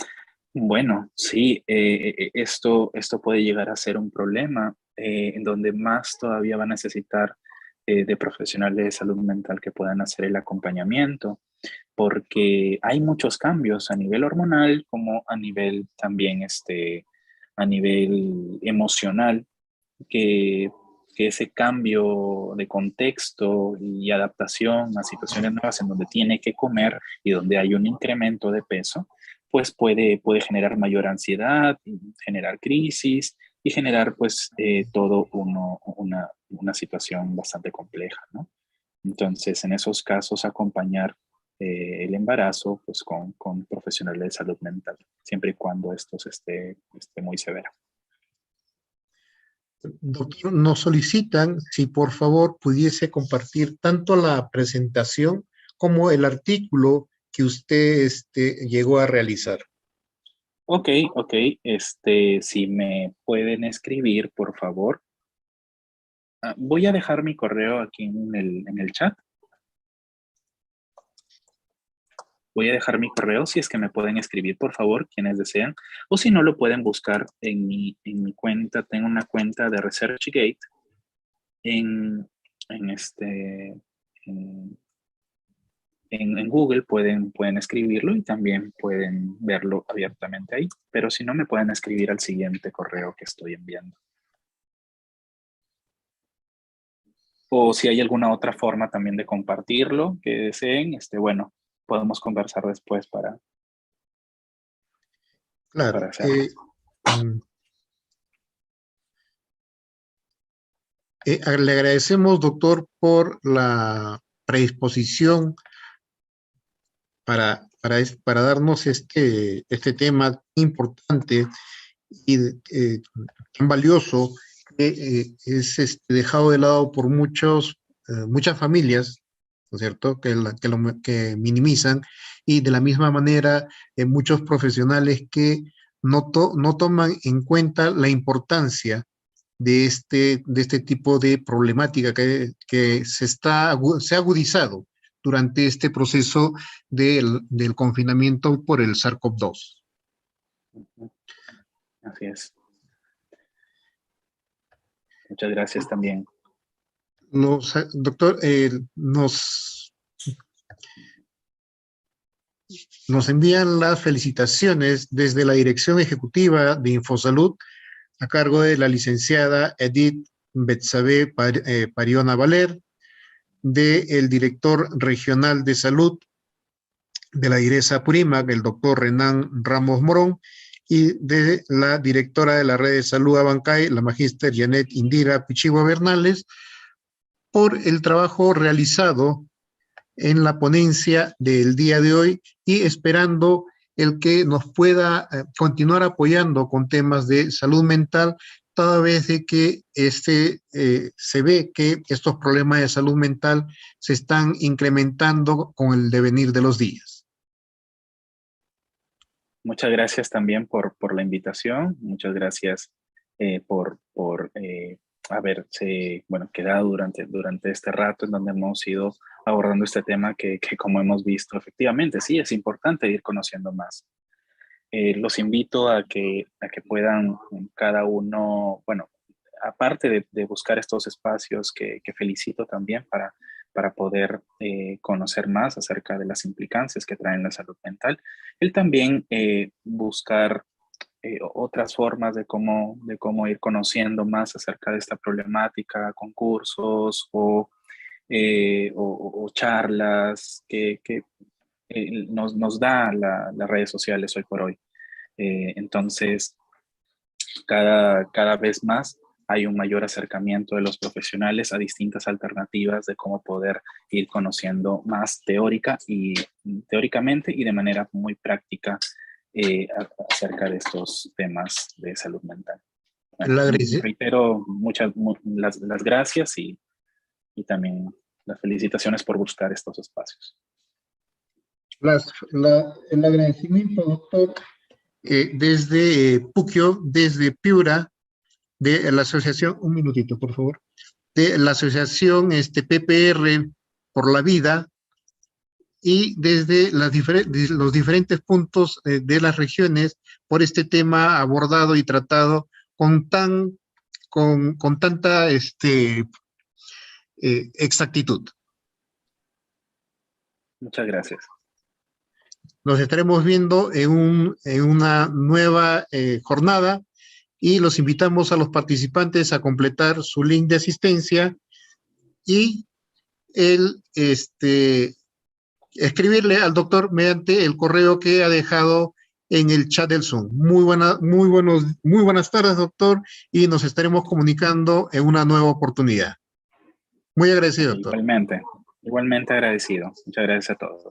Bueno, sí, esto puede llegar a ser un problema en donde más todavía va a necesitar de profesionales de salud mental que puedan hacer el acompañamiento, porque hay muchos cambios a nivel hormonal como a nivel también a nivel emocional, que, que ese cambio de contexto y adaptación a situaciones nuevas en donde tiene que comer y donde hay un incremento de peso, pues puede generar mayor ansiedad, generar crisis y generar pues todo una situación bastante compleja, ¿no? Entonces, en esos casos, acompañar el embarazo pues, con profesionales de salud mental, siempre y cuando esto esté muy severo. Doctor, nos solicitan si por favor pudiese compartir tanto la presentación como el artículo que usted llegó a realizar. Ok, si me pueden escribir, por favor. Voy a dejar mi correo aquí en el chat. Voy a dejar mi correo si es que me pueden escribir, por favor, quienes desean. O si no, lo pueden buscar en mi cuenta. Tengo una cuenta de ResearchGate en, en, este, en, en Google. Pueden escribirlo y también pueden verlo abiertamente ahí. Pero si no, me pueden escribir al siguiente correo que estoy enviando. O si hay alguna otra forma también de compartirlo que deseen, bueno, podemos conversar después Claro. para hacerlo. Mm, le agradecemos, doctor, por la predisposición para darnos este tema importante y tan valioso que es dejado de lado por muchas familias, ¿no es cierto?, que minimizan, y de la misma manera muchos profesionales que no toman en cuenta la importancia de este tipo de problemática que se ha agudizado durante este proceso del confinamiento por el SARS-CoV-2. Así es. Muchas gracias también. Doctor, nos envían las felicitaciones desde la Dirección Ejecutiva de Infosalud a cargo de la licenciada Edith Betsabe Pariona Valer, del director regional de salud de la IRESA Purímac, el doctor Renan Ramos Morón, y de la directora de la red de salud Abancay, la magíster Janet Indira Pichigua Bernales, por el trabajo realizado en la ponencia del día de hoy y esperando el que nos pueda continuar apoyando con temas de salud mental, toda vez de que se ve que estos problemas de salud mental se están incrementando con el devenir de los días. Muchas gracias también por la invitación. Muchas gracias por haberse, bueno, quedado durante este rato en donde hemos ido abordando este tema que como hemos visto, efectivamente, sí, es importante ir conociendo más. Los invito a que puedan cada uno, bueno, aparte de buscar estos espacios que felicito también para poder conocer más acerca de las implicancias que traen la salud mental, el también buscar otras formas de cómo ir conociendo más acerca de esta problemática, concursos o charlas que nos da las redes sociales hoy por hoy. Entonces, cada vez más hay un mayor acercamiento de los profesionales a distintas alternativas de cómo poder ir conociendo más teóricamente y de manera muy práctica acerca de estos temas de salud mental. Bueno, La agresi- reitero las gracias y también las felicitaciones por buscar estos espacios. el agradecimiento, doctor, desde Puquio, desde Piura, de la asociación, un minutito, por favor, de la asociación PPR por la vida, y desde los diferentes puntos de las regiones por este tema abordado y tratado con tanta exactitud. Muchas gracias. Nos estaremos viendo en una nueva jornada, y los invitamos a los participantes a completar su link de asistencia y escribirle al doctor mediante el correo que ha dejado en el chat del Zoom. Muy buenas tardes, doctor, y nos estaremos comunicando en una nueva oportunidad. Muy agradecido, doctor. Igualmente agradecido. Muchas gracias a todos.